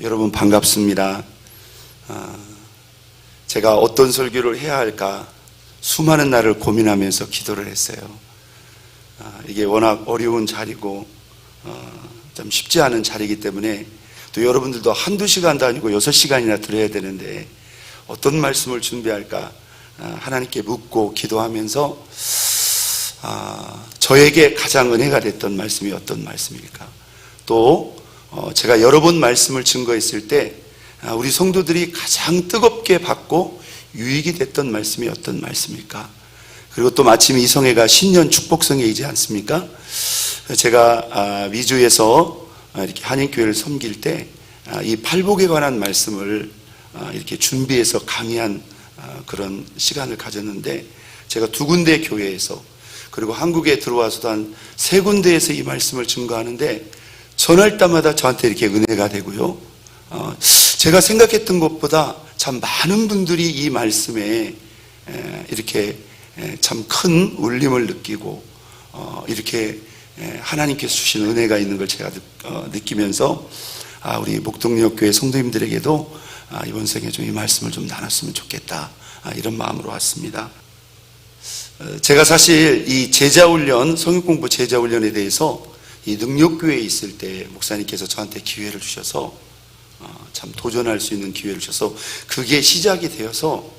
여러분 반갑습니다. 제가 어떤 설교를 해야 할까 수많은 날을 고민하면서 기도를 했어요. 이게 워낙 어려운 자리고 좀 쉽지 않은 자리이기 때문에 또 여러분들도 한두 시간도 아니고 6시간이나 들어야 되는데 어떤 말씀을 준비할까 하나님께 묻고 기도하면서 저에게 가장 은혜가 됐던 말씀이 어떤 말씀일까? 또 제가 여러 번 말씀을 증거했을 때 우리 성도들이 가장 뜨겁게 받고 유익이 됐던 말씀이 어떤 말씀일까? 그리고 또 마침 이 성회가 신년 축복성회이지 않습니까? 제가 미주에서 이렇게 한인교회를 섬길 때 이 팔복에 관한 말씀을 이렇게 준비해서 강의한 그런 시간을 가졌는데 제가 2군데 교회에서 그리고 한국에 들어와서도 한 3군데에서 이 말씀을 증거하는데 전할 때마다 저한테 이렇게 은혜가 되고요. 제가 생각했던 것보다 참 많은 분들이 이 말씀에 이렇게 참 큰 울림을 느끼고 이렇게 하나님께서 주신 은혜가 있는 걸 제가 느끼면서 우리 목동역교회 성도님들에게도 이번 생에 좀 이 말씀을 좀 나눴으면 좋겠다 이런 마음으로 왔습니다. 제가 사실 이 제자훈련, 성육공부 제자훈련에 대해서 이 능력교회에 있을 때 목사님께서 저한테 기회를 주셔서 참 도전할 수 있는 기회를 주셔서 그게 시작이 되어서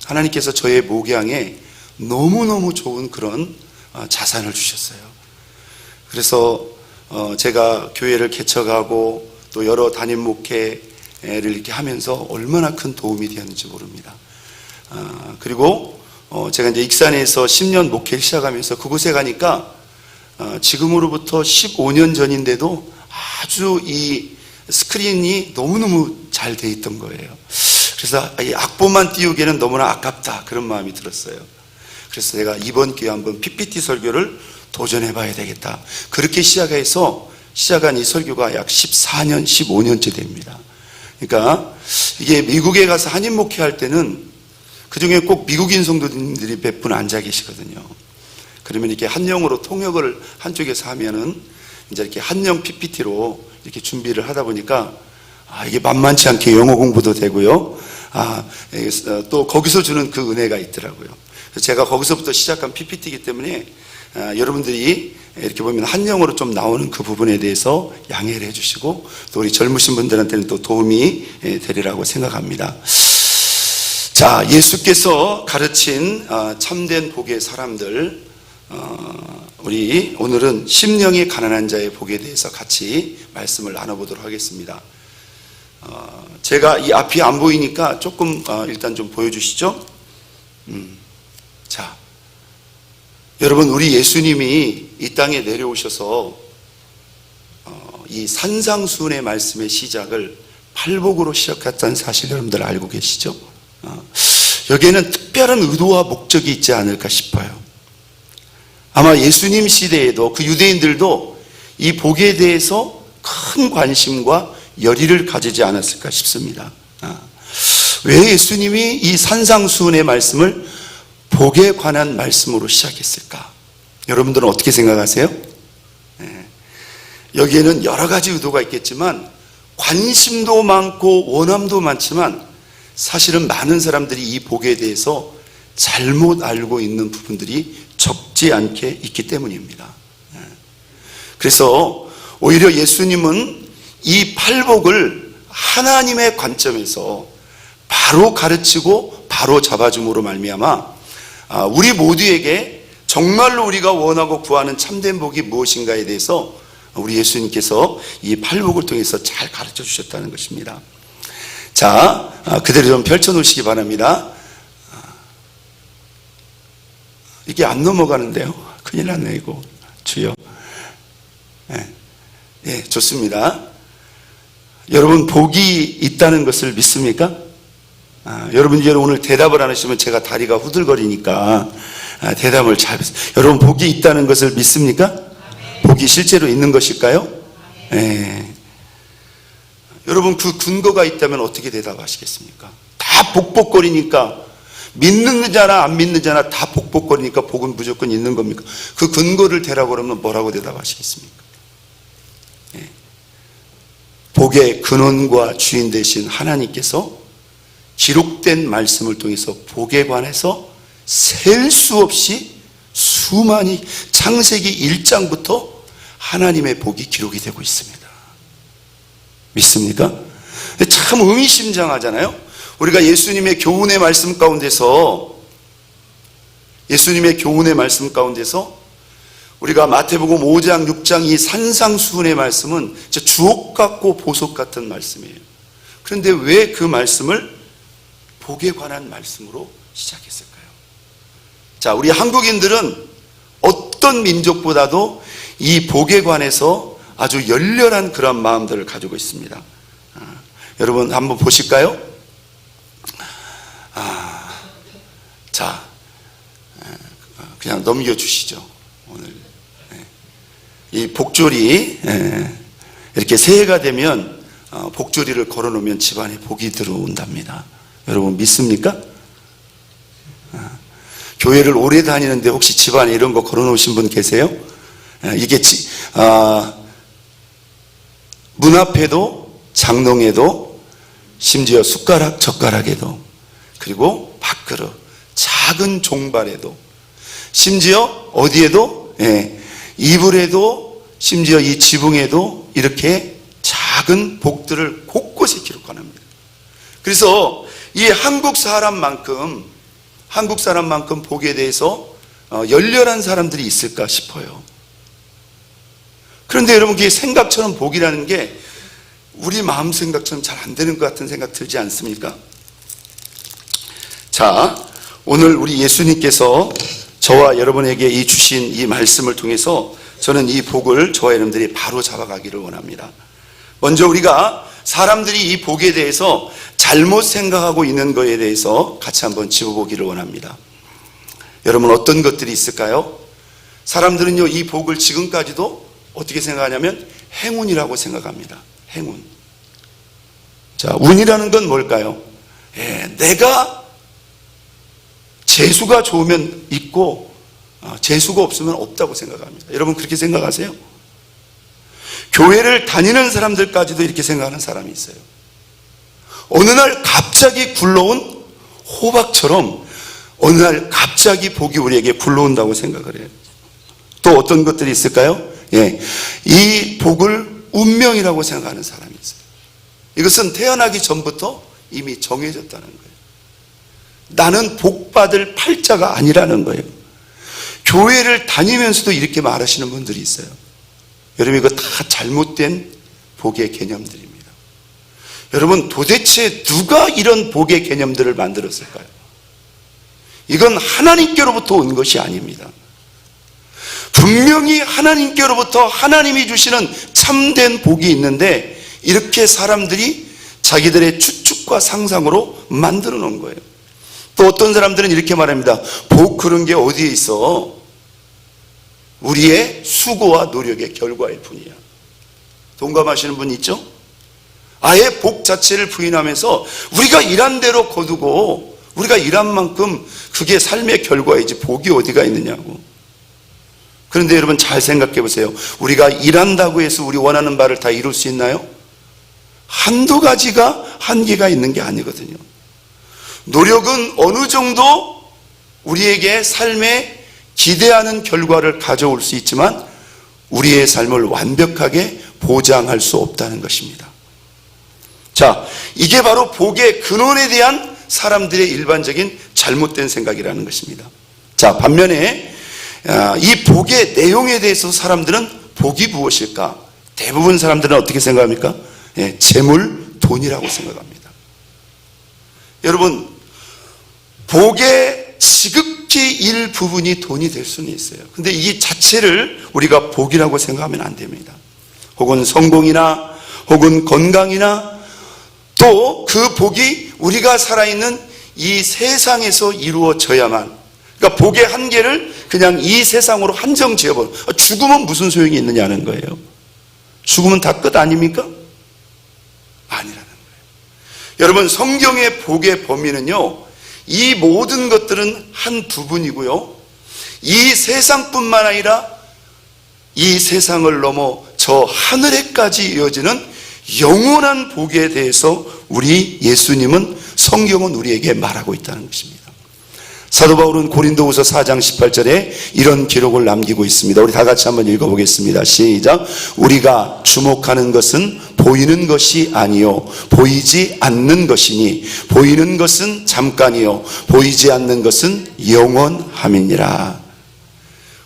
하나님께서 저의 목양에 너무너무 좋은 그런 자산을 주셨어요. 그래서 제가 교회를 개척하고 또 여러 담임 목회를 이렇게 하면서 얼마나 큰 도움이 되었는지 모릅니다. 그리고 제가 이제 익산에서 10년 목회를 시작하면서 그곳에 가니까 지금으로부터 15년 전인데도 아주 이 스크린이 너무너무 잘 돼 있던 거예요. 그래서 이 악보만 띄우기에는 너무나 아깝다 그런 마음이 들었어요. 그래서 내가 이번 기회에 한번 PPT 설교를 도전해 봐야 되겠다. 그렇게 시작한 이 설교가 약 14년, 15년째 됩니다. 그러니까 이게 미국에 가서 한인 목회할 때는 그중에 꼭 미국인 성도들이 몇 분 앉아 계시거든요. 그러면 이렇게 한영어로 통역을 한쪽에서 하면은 이제 이렇게 한영 PPT로 이렇게 준비를 하다 보니까 이게 만만치 않게 영어 공부도 되고요. 또 거기서 주는 그 은혜가 있더라고요. 그래서 제가 거기서부터 시작한 PPT이기 때문에 여러분들이 이렇게 보면 한영어로 좀 나오는 그 부분에 대해서 양해를 해주시고 또 우리 젊으신 분들한테는 또 도움이 되리라고 생각합니다. 자, 예수께서 가르친 참된 복의 사람들, 우리 오늘은 심령이 가난한 자의 복에 대해서 같이 말씀을 나눠보도록 하겠습니다. 제가 이 앞이 안 보이니까 조금 일단 좀 보여주시죠. 자, 여러분, 우리 예수님이 이 땅에 내려오셔서 이 산상수훈의 말씀의 시작을 팔복으로 시작했다는 사실 여러분들 알고 계시죠? 여기에는 특별한 의도와 목적이 있지 않을까 싶어요. 아마 예수님 시대에도 그 유대인들도 이 복에 대해서 큰 관심과 열의를 가지지 않았을까 싶습니다. 왜 예수님이 이 산상수훈의 말씀을 복에 관한 말씀으로 시작했을까? 여러분들은 어떻게 생각하세요? 여기에는 여러 가지 의도가 있겠지만 관심도 많고 원함도 많지만 사실은 많은 사람들이 이 복에 대해서 잘못 알고 있는 부분들이 적지 않게 있기 때문입니다. 그래서 오히려 예수님은 이 팔복을 하나님의 관점에서 바로 가르치고 바로 잡아줌으로 말미암아 우리 모두에게 정말로 우리가 원하고 구하는 참된 복이 무엇인가에 대해서 우리 예수님께서 이 팔복을 통해서 잘 가르쳐 주셨다는 것입니다. 자, 그대로 좀 펼쳐 놓으시기 바랍니다. 이게 안 넘어가는데요. 큰일 났네 이거. 주여. 네, 좋습니다. 여러분, 복이 있다는 것을 믿습니까? 여러분이 오늘 대답을 안 하시면 제가 다리가 후들거리니까 대답을 잘 하세요. 여러분, 복이 있다는 것을 믿습니까? 복이 실제로 있는 것일까요? 네. 여러분, 그 근거가 있다면 어떻게 대답하시겠습니까? 다 복복거리니까, 믿는 자나 안 믿는 자나 다 복복거리니까 복은 무조건 있는 겁니까? 그 근거를 대라고 그러면 뭐라고 대답하시겠습니까? 복의 근원과 주인 되신 하나님께서 기록된 말씀을 통해서 복에 관해서 셀 수 없이 수많이 창세기 1장부터 하나님의 복이 기록이 되고 있습니다. 믿습니까? 참 의미심장하잖아요. 우리가 예수님의 교훈의 말씀 가운데서 우리가 마태복음 5장, 6장 이 산상수훈의 말씀은 주옥 같고 보석 같은 말씀이에요. 그런데 왜 그 말씀을 복에 관한 말씀으로 시작했을까요? 자, 우리 한국인들은 어떤 민족보다도 이 복에 관해서 아주 열렬한 그런 마음들을 가지고 있습니다. 여러분 한번 보실까요? 자, 그냥 넘겨주시죠. 오늘 이 복조리, 이렇게 새해가 되면 복조리를 걸어놓으면 집안에 복이 들어온답니다. 여러분 믿습니까? 교회를 오래 다니는데 혹시 집안에 이런 거 걸어놓으신 분 계세요? 이게 문 앞에도, 장롱에도, 심지어 숟가락, 젓가락에도, 그리고 밥그릇, 작은 종발에도, 심지어 어디에도, 이불에도, 심지어 이 지붕에도 이렇게 작은 복들을 곳곳에 기록합니다. 그래서 이 한국 사람만큼 복에 대해서 열렬한 사람들이 있을까 싶어요. 그런데 여러분, 그게 생각처럼 복이라는 게 우리 마음 생각처럼 잘 안 되는 것 같은 생각 들지 않습니까? 자, 오늘 우리 예수님께서 저와 여러분에게 이 주신 이 말씀을 통해서 저는 이 복을 저와 여러분들이 바로 잡아가기를 원합니다. 먼저 우리가 사람들이 이 복에 대해서 잘못 생각하고 있는 것에 대해서 같이 한번 짚어보기를 원합니다. 여러분, 어떤 것들이 있을까요? 사람들은요, 이 복을 지금까지도 어떻게 생각하냐면 행운이라고 생각합니다. 행운. 자, 운이라는 건 뭘까요? 내가 재수가 좋으면 있고 재수가 없으면 없다고 생각합니다. 여러분 그렇게 생각하세요? 교회를 다니는 사람들까지도 이렇게 생각하는 사람이 있어요. 어느 날 갑자기 굴러온 호박처럼 어느 날 갑자기 복이 우리에게 굴러온다고 생각을 해요. 또 어떤 것들이 있을까요? 이 복을 운명이라고 생각하는 사람이 있어요. 이것은 태어나기 전부터 이미 정해졌다는 거예요. 나는 복받을 팔자가 아니라는 거예요. 교회를 다니면서도 이렇게 말하시는 분들이 있어요. 여러분, 이거 다 잘못된 복의 개념들입니다. 여러분, 도대체 누가 이런 복의 개념들을 만들었을까요? 이건 하나님께로부터 온 것이 아닙니다. 분명히 하나님께로부터 하나님이 주시는 참된 복이 있는데 이렇게 사람들이 자기들의 추측과 상상으로 만들어 놓은 거예요. 또 어떤 사람들은 이렇게 말합니다. 복 그런 게 어디에 있어? 우리의 수고와 노력의 결과일 뿐이야. 동감하시는 분 있죠? 아예 복 자체를 부인하면서 우리가 일한 대로 거두고 우리가 일한 만큼 그게 삶의 결과이지 복이 어디가 있느냐고. 그런데 여러분 잘 생각해 보세요. 우리가 일한다고 해서 우리 원하는 바를 다 이룰 수 있나요? 한두 가지가 한계가 있는 게 아니거든요. 노력은 어느 정도 우리에게 삶에 기대하는 결과를 가져올 수 있지만 우리의 삶을 완벽하게 보장할 수 없다는 것입니다. 자, 이게 바로 복의 근원에 대한 사람들의 일반적인 잘못된 생각이라는 것입니다. 자, 반면에 이 복의 내용에 대해서 사람들은 복이 무엇일까? 대부분 사람들은 어떻게 생각합니까? 재물, 돈이라고 생각합니다. 여러분, 복의 지극히 일부분이 돈이 될 수는 있어요. 근데 이 자체를 우리가 복이라고 생각하면 안 됩니다. 혹은 성공이나 혹은 건강이나 또 그 복이 우리가 살아있는 이 세상에서 이루어져야만, 그러니까 복의 한계를 그냥 이 세상으로 한정 지어버려. 죽으면 무슨 소용이 있느냐는 거예요. 죽으면 다 끝 아닙니까? 아니라는 거예요. 여러분, 성경의 복의 범위는요, 이 모든 것들은 한 부분이고요, 이 세상뿐만 아니라 이 세상을 넘어 저 하늘에까지 이어지는 영원한 복에 대해서 우리 예수님은, 성경은 우리에게 말하고 있다는 것입니다. 사도 바울은 고린도후서 4장 18절에 이런 기록을 남기고 있습니다. 우리 다 같이 한번 읽어보겠습니다. 시작. 우리가 주목하는 것은 보이는 것이 아니요 보이지 않는 것이니 보이는 것은 잠깐이요 보이지 않는 것은 영원함이니라.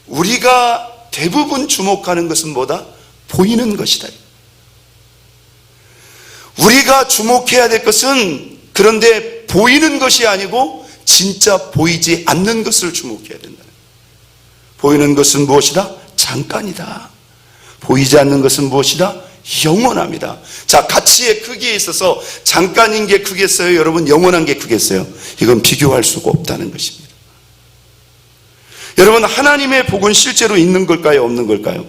우리가 대부분 주목하는 것은 뭐다? 보이는 것이다. 우리가 주목해야 될 것은 그런데 보이는 것이 아니고 진짜 보이지 않는 것을 주목해야 된다. 보이는 것은 무엇이다? 잠깐이다. 보이지 않는 것은 무엇이다? 영원합니다. 자, 가치의 크기에 있어서 잠깐인 게 크겠어요? 여러분, 영원한 게 크겠어요? 이건 비교할 수가 없다는 것입니다. 여러분, 하나님의 복은 실제로 있는 걸까요? 없는 걸까요?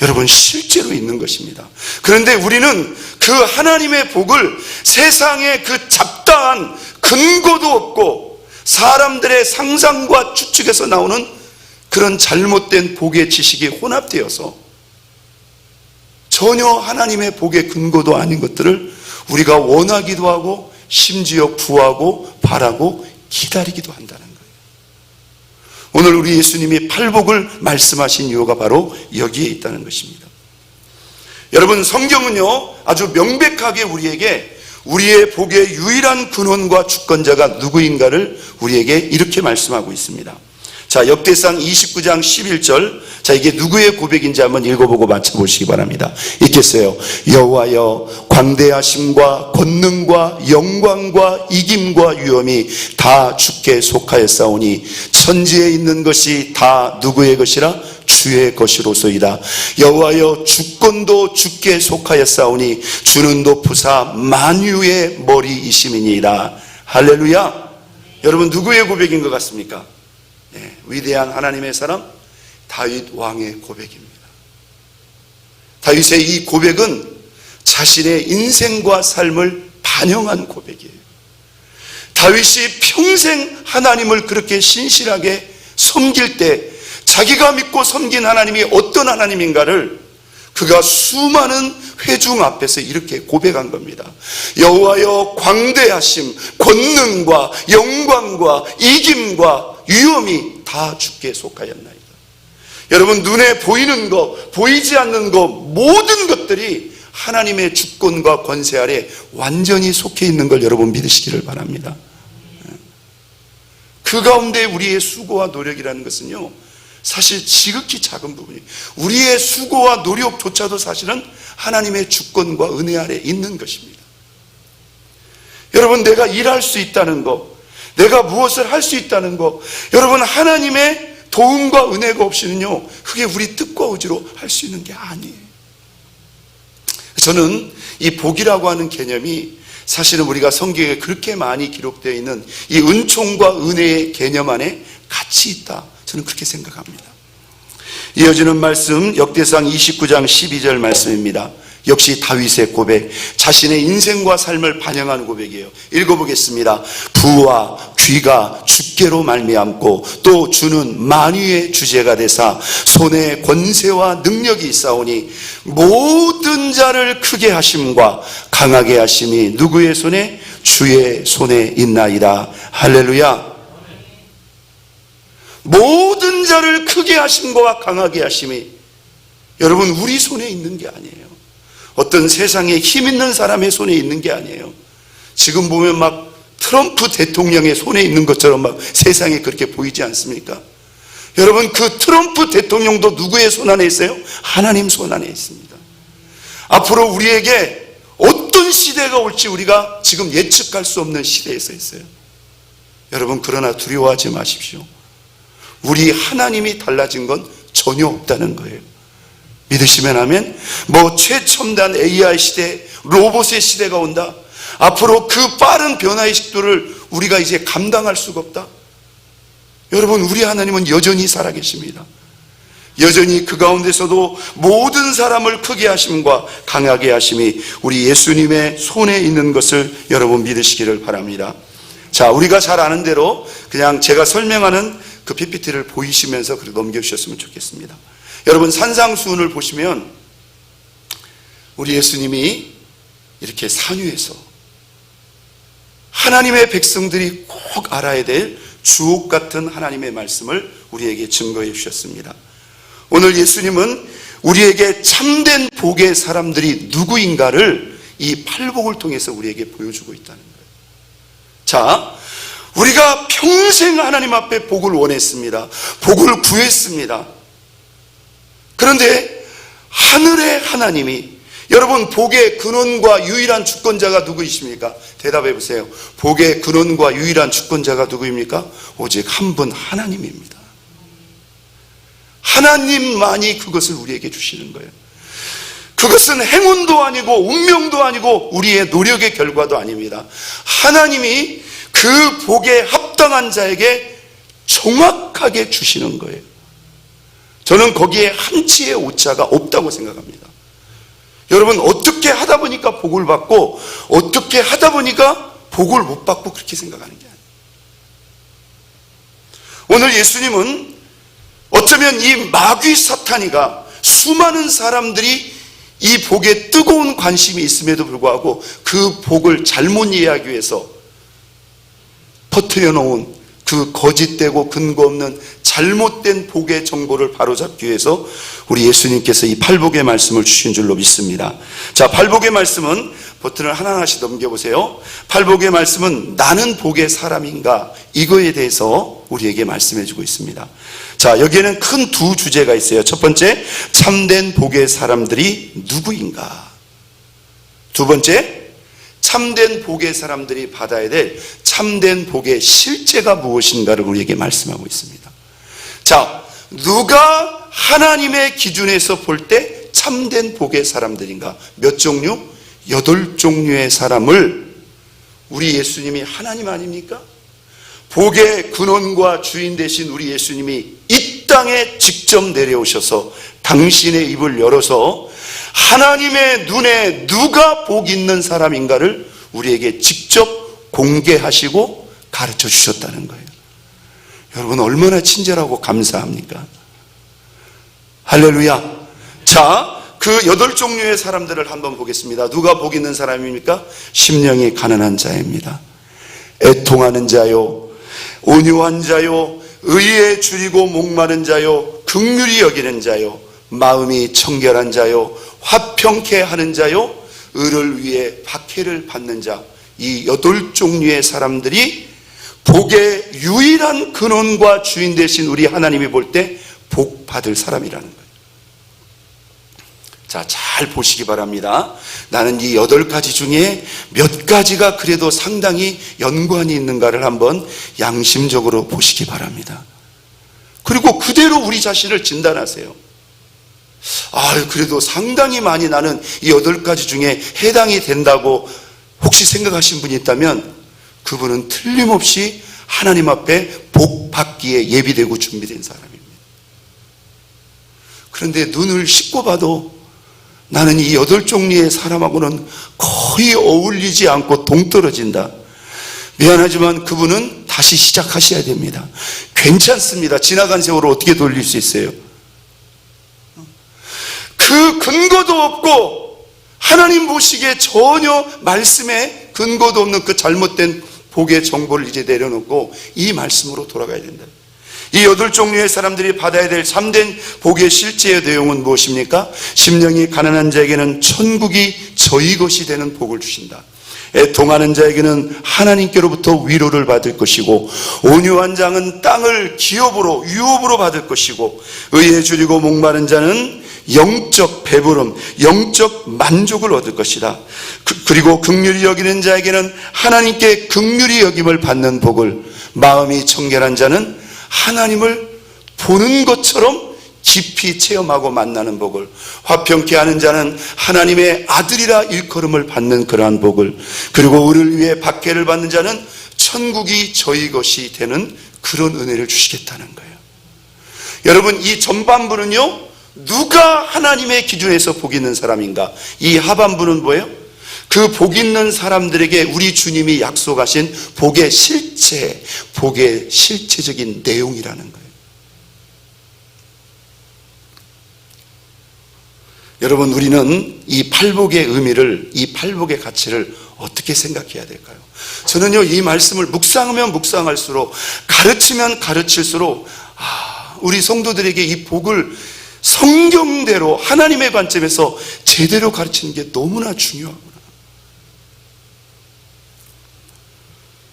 여러분, 실제로 있는 것입니다. 그런데 우리는 그 하나님의 복을 세상의 그 잡다한 근거도 없고 사람들의 상상과 추측에서 나오는 그런 잘못된 복의 지식이 혼합되어서 전혀 하나님의 복의 근거도 아닌 것들을 우리가 원하기도 하고 심지어 구하고 바라고 기다리기도 한다는 거예요. 오늘 우리 예수님이 팔복을 말씀하신 이유가 바로 여기에 있다는 것입니다. 여러분, 성경은요 아주 명백하게 우리에게 우리의 복의 유일한 근원과 주권자가 누구인가를 우리에게 이렇게 말씀하고 있습니다. 자, 역대상 29장 11절. 자, 이게 누구의 고백인지 한번 읽어보고 맞춰보시기 바랍니다. 읽겠어요. 여호와여, 광대하심과 권능과 영광과 이김과 위엄이 다 주께 속하였사오니 천지에 있는 것이 다 누구의 것이라? 주의 것이로소이다. 여호와여, 주권도 주께 속하였사오니 주는 높으사 만유의 머리이심이니이다. 할렐루야. 여러분, 누구의 고백인 것 같습니까? 네, 위대한 하나님의 사람 다윗 왕의 고백입니다. 다윗의 이 고백은 자신의 인생과 삶을 반영한 고백이에요. 다윗이 평생 하나님을 그렇게 신실하게 섬길 때 자기가 믿고 섬긴 하나님이 어떤 하나님인가를 그가 수많은 회중 앞에서 이렇게 고백한 겁니다. 여호와여, 광대하심, 권능과 영광과 이김과 위엄이 다 주께 속하였나이다. 여러분, 눈에 보이는 것, 보이지 않는 것, 모든 것들이 하나님의 주권과 권세 아래 완전히 속해 있는 걸 여러분 믿으시기를 바랍니다. 그 가운데 우리의 수고와 노력이라는 것은요 사실 지극히 작은 부분이에요. 우리의 수고와 노력조차도 사실은 하나님의 주권과 은혜 아래 있는 것입니다. 여러분, 내가 일할 수 있다는 것, 내가 무엇을 할 수 있다는 것, 여러분, 하나님의 도움과 은혜가 없이는요 그게 우리 뜻과 의지로 할 수 있는 게 아니에요. 저는 이 복이라고 하는 개념이 사실은 우리가 성경에 그렇게 많이 기록되어 있는 이 은총과 은혜의 개념 안에 같이 있다, 저는 그렇게 생각합니다. 이어지는 말씀 역대상 29장 12절 말씀입니다. 역시 다윗의 고백, 자신의 인생과 삶을 반영하는 고백이에요. 읽어보겠습니다. 부와 귀가 주께로 말미암고 또 주는 만유의 주제가 되사 손에 권세와 능력이 있사오니 모든 자를 크게 하심과 강하게 하심이 누구의 손에? 주의 손에 있나이다. 할렐루야. 모든 자를 크게 하심과 강하게 하심이, 여러분, 우리 손에 있는 게 아니에요. 어떤 세상에 힘 있는 사람의 손에 있는 게 아니에요. 지금 보면 막 트럼프 대통령의 손에 있는 것처럼 막 세상에 그렇게 보이지 않습니까? 여러분, 그 트럼프 대통령도 누구의 손 안에 있어요? 하나님 손 안에 있습니다. 앞으로 우리에게 어떤 시대가 올지 우리가 지금 예측할 수 없는 시대에서 있어요. 여러분, 그러나 두려워하지 마십시오. 우리 하나님이 달라진 건 전혀 없다는 거예요. 믿으시면 하면, 뭐 최첨단 AI 시대, 로봇의 시대가 온다, 앞으로 그 빠른 변화의 속도를 우리가 이제 감당할 수가 없다. 여러분, 우리 하나님은 여전히 살아계십니다. 여전히 그 가운데서도 모든 사람을 크게 하심과 강하게 하심이 우리 예수님의 손에 있는 것을 여러분 믿으시기를 바랍니다. 자, 우리가 잘 아는 대로 그냥 제가 설명하는 그 PPT를 보이시면서 그렇게 넘겨주셨으면 좋겠습니다. 여러분, 산상수훈을 보시면 우리 예수님이 이렇게 산유에서 하나님의 백성들이 꼭 알아야 될 주옥 같은 하나님의 말씀을 우리에게 증거해 주셨습니다. 오늘 예수님은 우리에게 참된 복의 사람들이 누구인가를 이 팔복을 통해서 우리에게 보여주고 있다는 거예요. 자, 우리가 평생 하나님 앞에 복을 원했습니다. 복을 구했습니다. 그런데 하늘의 하나님이, 여러분, 복의 근원과 유일한 주권자가 누구이십니까? 대답해 보세요. 복의 근원과 유일한 주권자가 누구입니까? 오직 한 분 하나님입니다. 하나님만이 그것을 우리에게 주시는 거예요. 그것은 행운도 아니고 운명도 아니고 우리의 노력의 결과도 아닙니다. 하나님이 그 복에 합당한 자에게 정확하게 주시는 거예요. 저는 거기에 한치의 오차가 없다고 생각합니다. 여러분, 어떻게 하다 보니까 복을 받고 어떻게 하다 보니까 복을 못 받고 그렇게 생각하는 게 아니에요. 오늘 예수님은 어쩌면 이 마귀 사탄이가 수많은 사람들이 이 복에 뜨거운 관심이 있음에도 불구하고 그 복을 잘못 이해하기 위해서 퍼뜨려 놓은 그 거짓되고 근거 없는 잘못된 복의 정보를 바로잡기 위해서 우리 예수님께서 이 팔복의 말씀을 주신 줄로 믿습니다. 자, 팔복의 말씀은 버튼을 하나하나씩 넘겨보세요. 팔복의 말씀은 나는 복의 사람인가, 이거에 대해서 우리에게 말씀해 주고 있습니다. 자, 여기에는 큰 두 주제가 있어요. 첫 번째, 참된 복의 사람들이 누구인가. 두 번째, 참된 복의 사람들이 받아야 될 참된 복의 실제가 무엇인가를 우리에게 말씀하고 있습니다. 자, 누가 하나님의 기준에서 볼 때 참된 복의 사람들인가? 몇 종류? 8종류의 사람을 우리 예수님이 하나님 아닙니까? 복의 근원과 주인 되신 우리 예수님이 이 땅에 직접 내려오셔서 당신의 입을 열어서 하나님의 눈에 누가 복 있는 사람인가를 우리에게 직접 공개하시고 가르쳐 주셨다는 거예요. 여러분, 얼마나 친절하고 감사합니까? 할렐루야. 자, 그 8종류의 사람들을 한번 보겠습니다. 누가 복 있는 사람입니까? 심령이 가난한 자입니다. 애통하는 자요, 온유한 자요, 의에 줄이고 목마른 자요, 긍휼히 여기는 자요, 마음이 청결한 자요, 화평케 하는 자요, 의를 위해 박해를 받는 자, 이 8종류의 사람들이 복의 유일한 근원과 주인 되신 우리 하나님이 볼 때 복 받을 사람이라는 거예요. 자, 잘 보시기 바랍니다. 나는 이 8가지 중에 몇 가지가 그래도 상당히 연관이 있는가를 한번 양심적으로 보시기 바랍니다. 그리고 그대로 우리 자신을 진단하세요. 그래도 상당히 많이 나는 이 8가지 중에 해당이 된다고 혹시 생각하신 분이 있다면 그분은 틀림없이 하나님 앞에 복 받기에 예비되고 준비된 사람입니다. 그런데 눈을 씻고 봐도 나는 이 8종류의 사람하고는 거의 어울리지 않고 동떨어진다. 미안하지만 그분은 다시 시작하셔야 됩니다. 괜찮습니다. 지나간 세월을 어떻게 돌릴 수 있어요? 그 근거도 없고 하나님 보시기에 전혀 말씀에 근거도 없는 그 잘못된 복의 정보를 이제 내려놓고 이 말씀으로 돌아가야 된다. 이 8종류의 사람들이 받아야 될 참된 복의 실제의 내용은 무엇입니까? 심령이 가난한 자에게는 천국이 저희 것이 되는 복을 주신다. 애통하는 자에게는 하나님께로부터 위로를 받을 것이고, 온유한 자는 땅을 기업으로 유업으로 받을 것이고, 의에 줄이고 목마른 자는 영적 배부름, 영적 만족을 얻을 것이다. 그리고 긍휼히 여기는 자에게는 하나님께 긍휼히 여김을 받는 복을, 마음이 청결한 자는 하나님을 보는 것처럼 깊이 체험하고 만나는 복을, 화평케 하는 자는 하나님의 아들이라 일컬음을 받는 그러한 복을, 그리고 의를 위해 박해를 받는 자는 천국이 저희 것이 되는 그런 은혜를 주시겠다는 거예요. 여러분, 이 전반부는요, 누가 하나님의 기준에서 복 있는 사람인가? 이 하반부는 뭐예요? 그 복 있는 사람들에게 우리 주님이 약속하신 복의 실체, 복의 실체적인 내용이라는 거예요. 여러분, 우리는 이 팔복의 의미를, 이 팔복의 가치를 어떻게 생각해야 될까요? 저는요, 이 말씀을 묵상하면 묵상할수록, 가르치면 가르칠수록 우리 성도들에게 이 복을 성경대로 하나님의 관점에서 제대로 가르치는 게 너무나 중요하구나.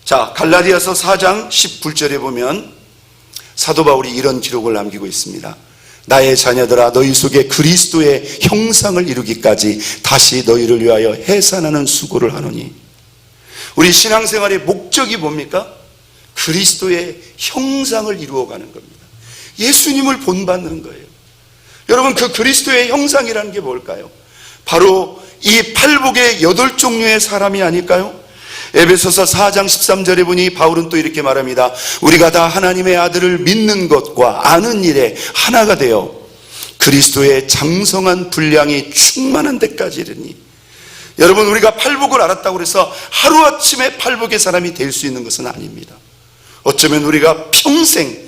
자, 갈라디아서 4장 19절에 보면 사도 바울이 이런 기록을 남기고 있습니다. 나의 자녀들아, 너희 속에 그리스도의 형상을 이루기까지 다시 너희를 위하여 해산하는 수고를 하노니. 우리 신앙생활의 목적이 뭡니까? 그리스도의 형상을 이루어가는 겁니다. 예수님을 본받는 거예요. 여러분, 그 그리스도의 형상이라는 게 뭘까요? 바로 이 팔복의 8종류의 사람이 아닐까요? 에베소서 4장 13절에 보니 바울은 또 이렇게 말합니다. 우리가 다 하나님의 아들을 믿는 것과 아는 일에 하나가 되어 그리스도의 장성한 분량이 충만한 데까지 이르니. 여러분, 우리가 팔복을 알았다고 해서 하루아침에 팔복의 사람이 될 수 있는 것은 아닙니다. 어쩌면 우리가 평생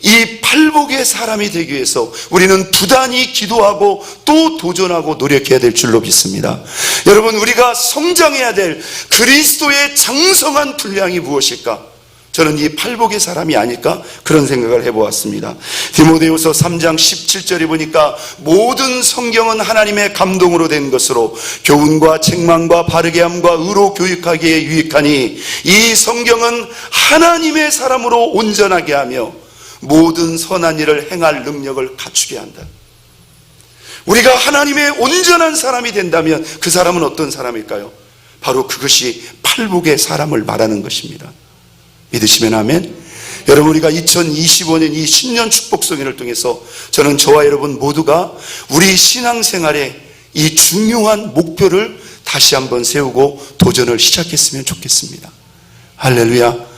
이 팔복의 사람이 되기 위해서 우리는 부단히 기도하고 또 도전하고 노력해야 될 줄로 믿습니다. 여러분, 우리가 성장해야 될 그리스도의 장성한 분량이 무엇일까? 저는 이 팔복의 사람이 아닐까? 그런 생각을 해보았습니다. 디모데후서 3장 17절에 보니까 모든 성경은 하나님의 감동으로 된 것으로 교훈과 책망과 바르게 함과 의로 교육하기에 유익하니 이 성경은 하나님의 사람으로 온전하게 하며 모든 선한 일을 행할 능력을 갖추게 한다. 우리가 하나님의 온전한 사람이 된다면 그 사람은 어떤 사람일까요? 바로 그것이 팔복의 사람을 말하는 것입니다. 믿으시면 아멘. 여러분, 우리가 2025년 이 신년 축복성회를 통해서 저는 저와 여러분 모두가 우리 신앙생활의 이 중요한 목표를 다시 한번 세우고 도전을 시작했으면 좋겠습니다. 할렐루야.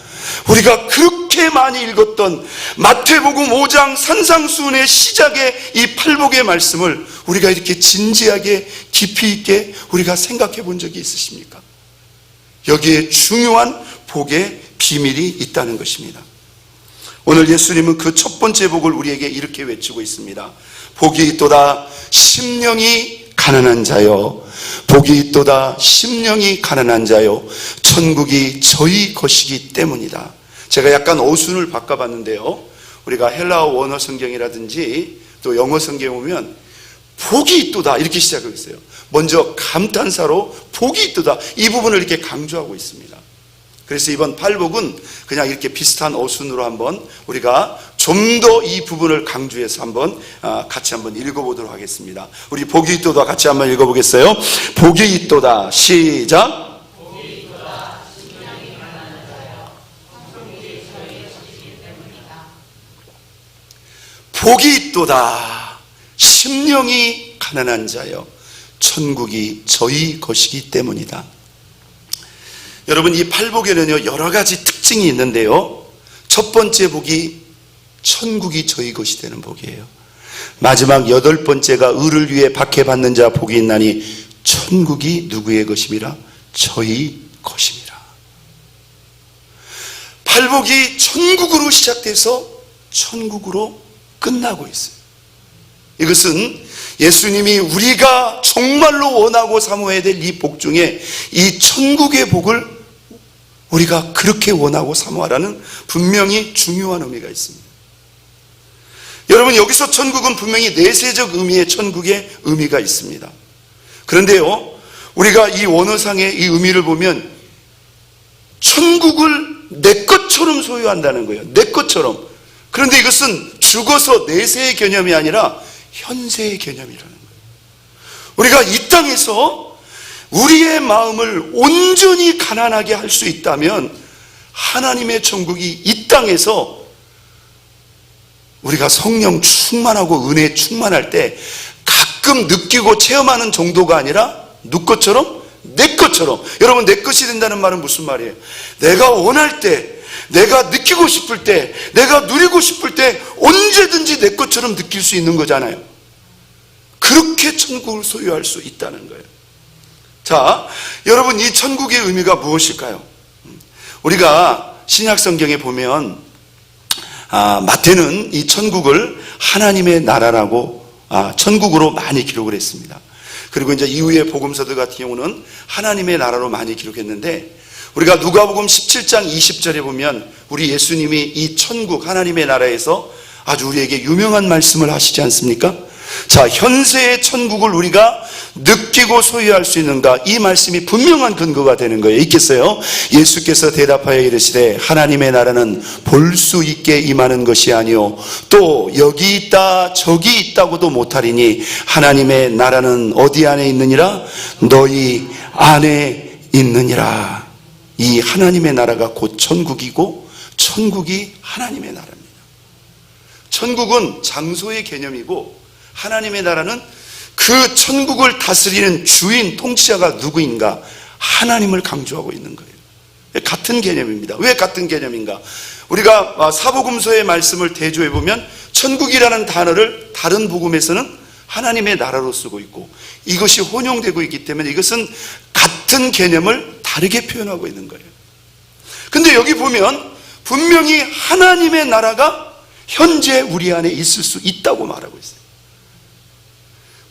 우리가 그렇게 많이 읽었던 마태복음 5장 산상수훈의 시작의 이 팔복의 말씀을 우리가 이렇게 진지하게 깊이 있게 우리가 생각해 본 적이 있으십니까? 여기에 중요한 복의 비밀이 있다는 것입니다. 오늘 예수님은 그 첫 번째 복을 우리에게 이렇게 외치고 있습니다. 복이 있도다 심령이 가난한 자여, 복이 있도다 심령이 가난한 자여, 천국이 저희 것이기 때문이다. 제가 약간 어순을 바꿔봤는데요, 우리가 헬라어 원어 성경이라든지 또 영어 성경에 보면 복이 있도다 이렇게 시작하고 있어요. 먼저 감탄사로 복이 있도다 이 부분을 이렇게 강조하고 있습니다. 그래서 이번 팔복은 그냥 이렇게 비슷한 어순으로 한번 우리가 좀 더 이 부분을 강조해서 한번 같이 한번 읽어보도록 하겠습니다. 우리 복이 있도다 같이 한번 읽어보겠어요? 복이 있도다. 시작. 복이 있도다. 심령이 가난한 자여, 천국이 저희 것이기 때문이다. 복이 있도다. 심령이 가난한 자여, 천국이 저희 것이기 때문이다. 여러분, 이 팔복에는요 여러 가지 특징이 있는데요, 첫 번째 복이 천국이 저희 것이 되는 복이에요. 마지막 8번째가 의를 위해 박해받는 자 복이 있나니 천국이 누구의 것임이라? 저희 것임이라. 팔복이 천국으로 시작돼서 천국으로 끝나고 있어요. 이것은 예수님이 우리가 정말로 원하고 사모해야 될 이 복 중에 이 천국의 복을 우리가 그렇게 원하고 사모하라는 분명히 중요한 의미가 있습니다. 여러분, 여기서 천국은 분명히 내세적 의미의 천국의 의미가 있습니다. 그런데요, 우리가 이 원어상의 이 의미를 보면 천국을 내 것처럼 소유한다는 거예요. 내 것처럼. 그런데 이것은 죽어서 내세의 개념이 아니라 현세의 개념이라는 거예요. 우리가 이 땅에서 우리의 마음을 온전히 가난하게 할 수 있다면 하나님의 천국이 이 땅에서 우리가 성령 충만하고 은혜 충만할 때 가끔 느끼고 체험하는 정도가 아니라 누구 것처럼? 내 것처럼. 여러분, 내 것이 된다는 말은 무슨 말이에요? 내가 원할 때, 내가 느끼고 싶을 때, 내가 누리고 싶을 때 언제든지 내 것처럼 느낄 수 있는 거잖아요. 그렇게 천국을 소유할 수 있다는 거예요. 자, 여러분, 이 천국의 의미가 무엇일까요? 우리가 신약 성경에 보면 마태는 이 천국을 하나님의 나라라고 천국으로 많이 기록을 했습니다. 그리고 이제 이후의 복음서들 같은 경우는 하나님의 나라로 많이 기록했는데, 우리가 누가복음 17장 20절에 보면 우리 예수님이 이 천국 하나님의 나라에서 아주 우리에게 유명한 말씀을 하시지 않습니까? 자, 현세의 천국을 우리가 느끼고 소유할 수 있는가? 이 말씀이 분명한 근거가 되는 거예요. 있겠어요? 예수께서 대답하여 이르시되 하나님의 나라는 볼 수 있게 임하는 것이 아니요 또 여기 있다 저기 있다고도 못하리니 하나님의 나라는 어디 안에 있느니라? 너희 안에 있느니라. 이 하나님의 나라가 곧 천국이고 천국이 하나님의 나라입니다. 천국은 장소의 개념이고 하나님의 나라는 그 천국을 다스리는 주인, 통치자가 누구인가? 하나님을 강조하고 있는 거예요. 같은 개념입니다. 왜 같은 개념인가? 우리가 사복음서의 말씀을 대조해 보면 천국이라는 단어를 다른 복음에서는 하나님의 나라로 쓰고 있고, 이것이 혼용되고 있기 때문에 이것은 같은 개념을 다르게 표현하고 있는 거예요. 근데 여기 보면 분명히 하나님의 나라가 현재 우리 안에 있을 수 있다고 말하고 있어요.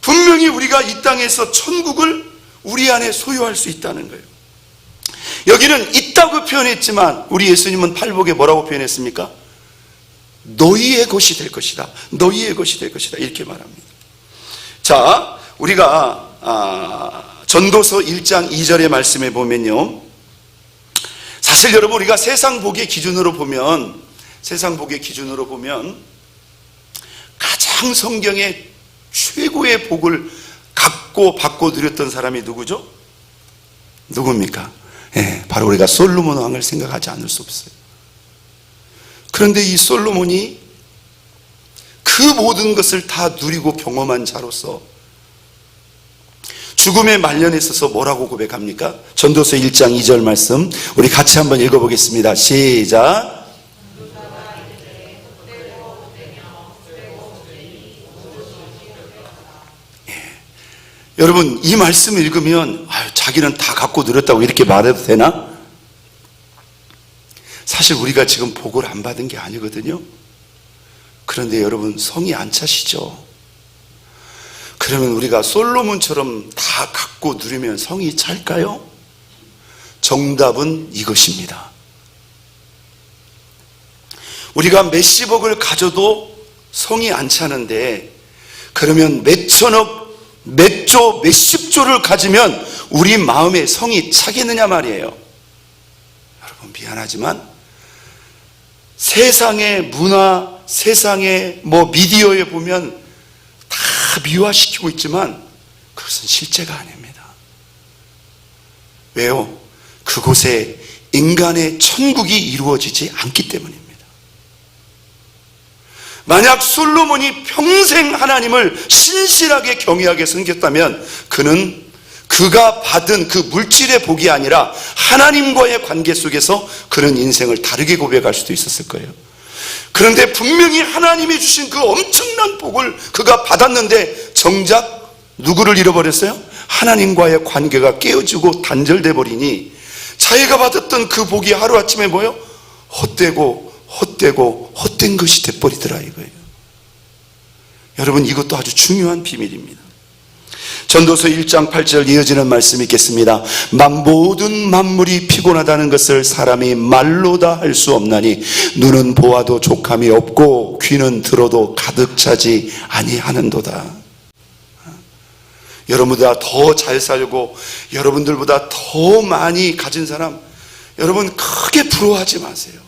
분명히 우리가 이 땅에서 천국을 우리 안에 소유할 수 있다는 거예요. 여기는 있다고 표현했지만 우리 예수님은 팔복에 뭐라고 표현했습니까? 너희의 것이 될 것이다. 너희의 것이 될 것이다. 이렇게 말합니다. 자, 우리가 전도서 1장 2절의 말씀에 보면요, 사실 여러분 우리가 세상 복의 기준으로 보면 가장 성경에 최고의 복을 갖고 받고 누렸던 사람이 누구죠? 누굽니까? 바로 우리가 솔로몬 왕을 생각하지 않을 수 없어요. 그런데 이 솔로몬이 그 모든 것을 다 누리고 경험한 자로서 죽음의 말년에 있어서 뭐라고 고백합니까? 전도서 1장 2절 말씀 우리 같이 한번 읽어보겠습니다. 시작. 여러분, 이 말씀을 읽으면 자기는 다 갖고 누렸다고 이렇게 말해도 되나? 사실 우리가 지금 복을 안 받은 게 아니거든요. 그런데 여러분, 성이 안 차시죠? 그러면 우리가 솔로몬처럼 다 갖고 누리면 성이 찰까요? 정답은 이것입니다. 우리가 몇십억을 가져도 성이 안 차는데, 그러면 몇천억, 몇 조, 몇십조를 가지면 우리 마음에 성이 차겠느냐 말이에요. 여러분, 미안하지만 세상의 문화, 세상의 미디어에 보면 다 미화시키고 있지만 그것은 실제가 아닙니다. 왜요? 그곳에 인간의 천국이 이루어지지 않기 때문입니다. 만약 솔로몬이 평생 하나님을 신실하게 경외하게 섬겼다면 그가 받은 그 물질의 복이 아니라 하나님과의 관계 속에서 그는 인생을 다르게 고백할 수도 있었을 거예요. 그런데 분명히 하나님이 주신 그 엄청난 복을 그가 받았는데 정작 누구를 잃어버렸어요? 하나님과의 관계가 깨어지고 단절돼 버리니 자기가 받았던 그 복이 하루아침에 뭐예요? 헛된 것이 돼버리더라 이거예요. 여러분, 이것도 아주 중요한 비밀입니다. 전도서 1장 8절 이어지는 말씀이 있겠습니다. 모든 만물이 피곤하다는 것을 사람이 말로 다 할 수 없나니 눈은 보아도 족함이 없고 귀는 들어도 가득 차지 아니하는도다. 여러분보다 더 잘 살고 여러분들보다 더 많이 가진 사람, 여러분 크게 부러워하지 마세요.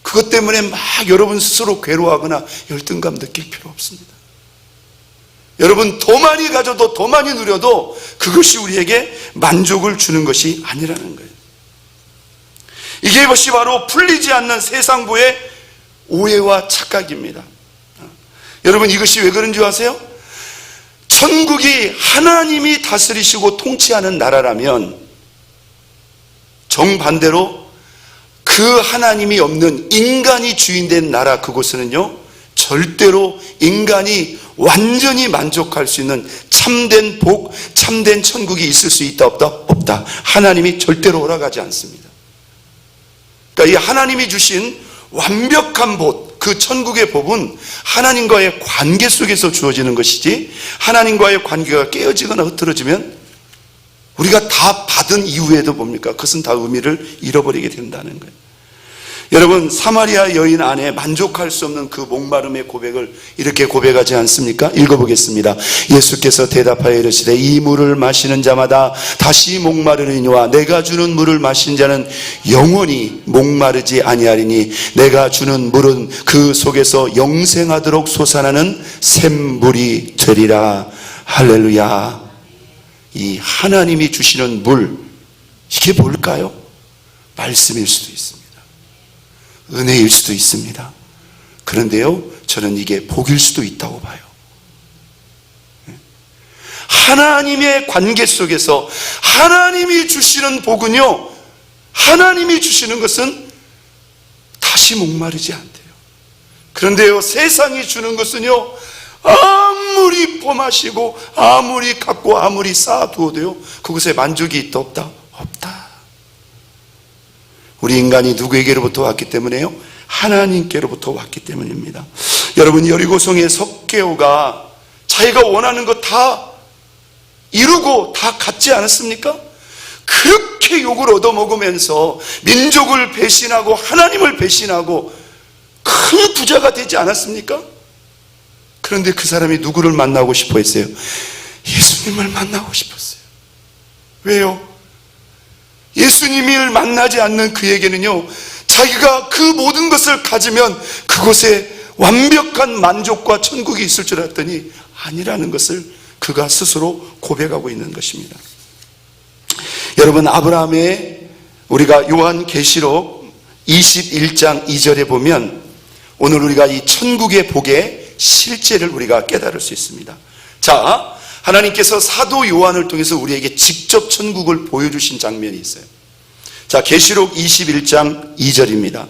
그것 때문에 막 여러분 스스로 괴로워하거나 열등감 느낄 필요 없습니다. 여러분, 더 많이 가져도 더 많이 누려도 그것이 우리에게 만족을 주는 것이 아니라는 거예요. 이것이 바로 풀리지 않는 세상부의 오해와 착각입니다. 여러분, 이것이 왜 그런 줄 아세요? 천국이 하나님이 다스리시고 통치하는 나라라면 정반대로 그 하나님이 없는 인간이 주인된 나라, 그곳에는요 절대로 인간이 완전히 만족할 수 있는 참된 복, 참된 천국이 있을 수 있다 없다? 없다. 하나님이 절대로 허락하지 않습니다. 그러니까 이 하나님이 주신 완벽한 복, 그 천국의 복은 하나님과의 관계 속에서 주어지는 것이지, 하나님과의 관계가 깨어지거나 흐트러지면 우리가 다 받은 이후에도 뭡니까? 그것은 다 의미를 잃어버리게 된다는 거예요. 여러분, 사마리아 여인 안에 만족할 수 없는 그 목마름의 고백을 이렇게 고백하지 않습니까? 읽어보겠습니다. 예수께서 대답하여 이르시되 이 물을 마시는 자마다 다시 목마르니와 내가 주는 물을 마신 자는 영원히 목마르지 아니하리니 내가 주는 물은 그 속에서 영생하도록 솟아나는 샘물이 되리라. 할렐루야. 이 하나님이 주시는 물, 이게 뭘까요? 말씀일 수도 있습니다. 은혜일 수도 있습니다. 그런데요, 저는 이게 복일 수도 있다고 봐요. 하나님의 관계 속에서 하나님이 주시는 복은요, 하나님이 주시는 것은 다시 목마르지 않대요. 그런데요, 세상이 주는 것은요, 아무리 범하시고 아무리 갖고 아무리 쌓아두어도요, 그곳에 만족이 있다 없다? 없다. 우리 인간이 누구에게로부터 왔기 때문에요? 하나님께로부터 왔기 때문입니다. 여러분, 여리고성의 석게오가 자기가 원하는 것 다 이루고 다 갖지 않았습니까? 그렇게 욕을 얻어먹으면서 민족을 배신하고 하나님을 배신하고 큰 부자가 되지 않았습니까? 그런데 그 사람이 누구를 만나고 싶어 했어요? 예수님을 만나고 싶었어요. 왜요? 예수님을 만나지 않는 그에게는요, 자기가 그 모든 것을 가지면 그곳에 완벽한 만족과 천국이 있을 줄 알았더니 아니라는 것을 그가 스스로 고백하고 있는 것입니다. 여러분, 아브라함의, 우리가 요한계시록 21장 2절에 보면 오늘 우리가 이 천국의 복의 실제를 우리가 깨달을 수 있습니다. 자, 하나님께서 사도 요한을 통해서 우리에게 직접 천국을 보여주신 장면이 있어요. 자, 계시록 21장 2절입니다.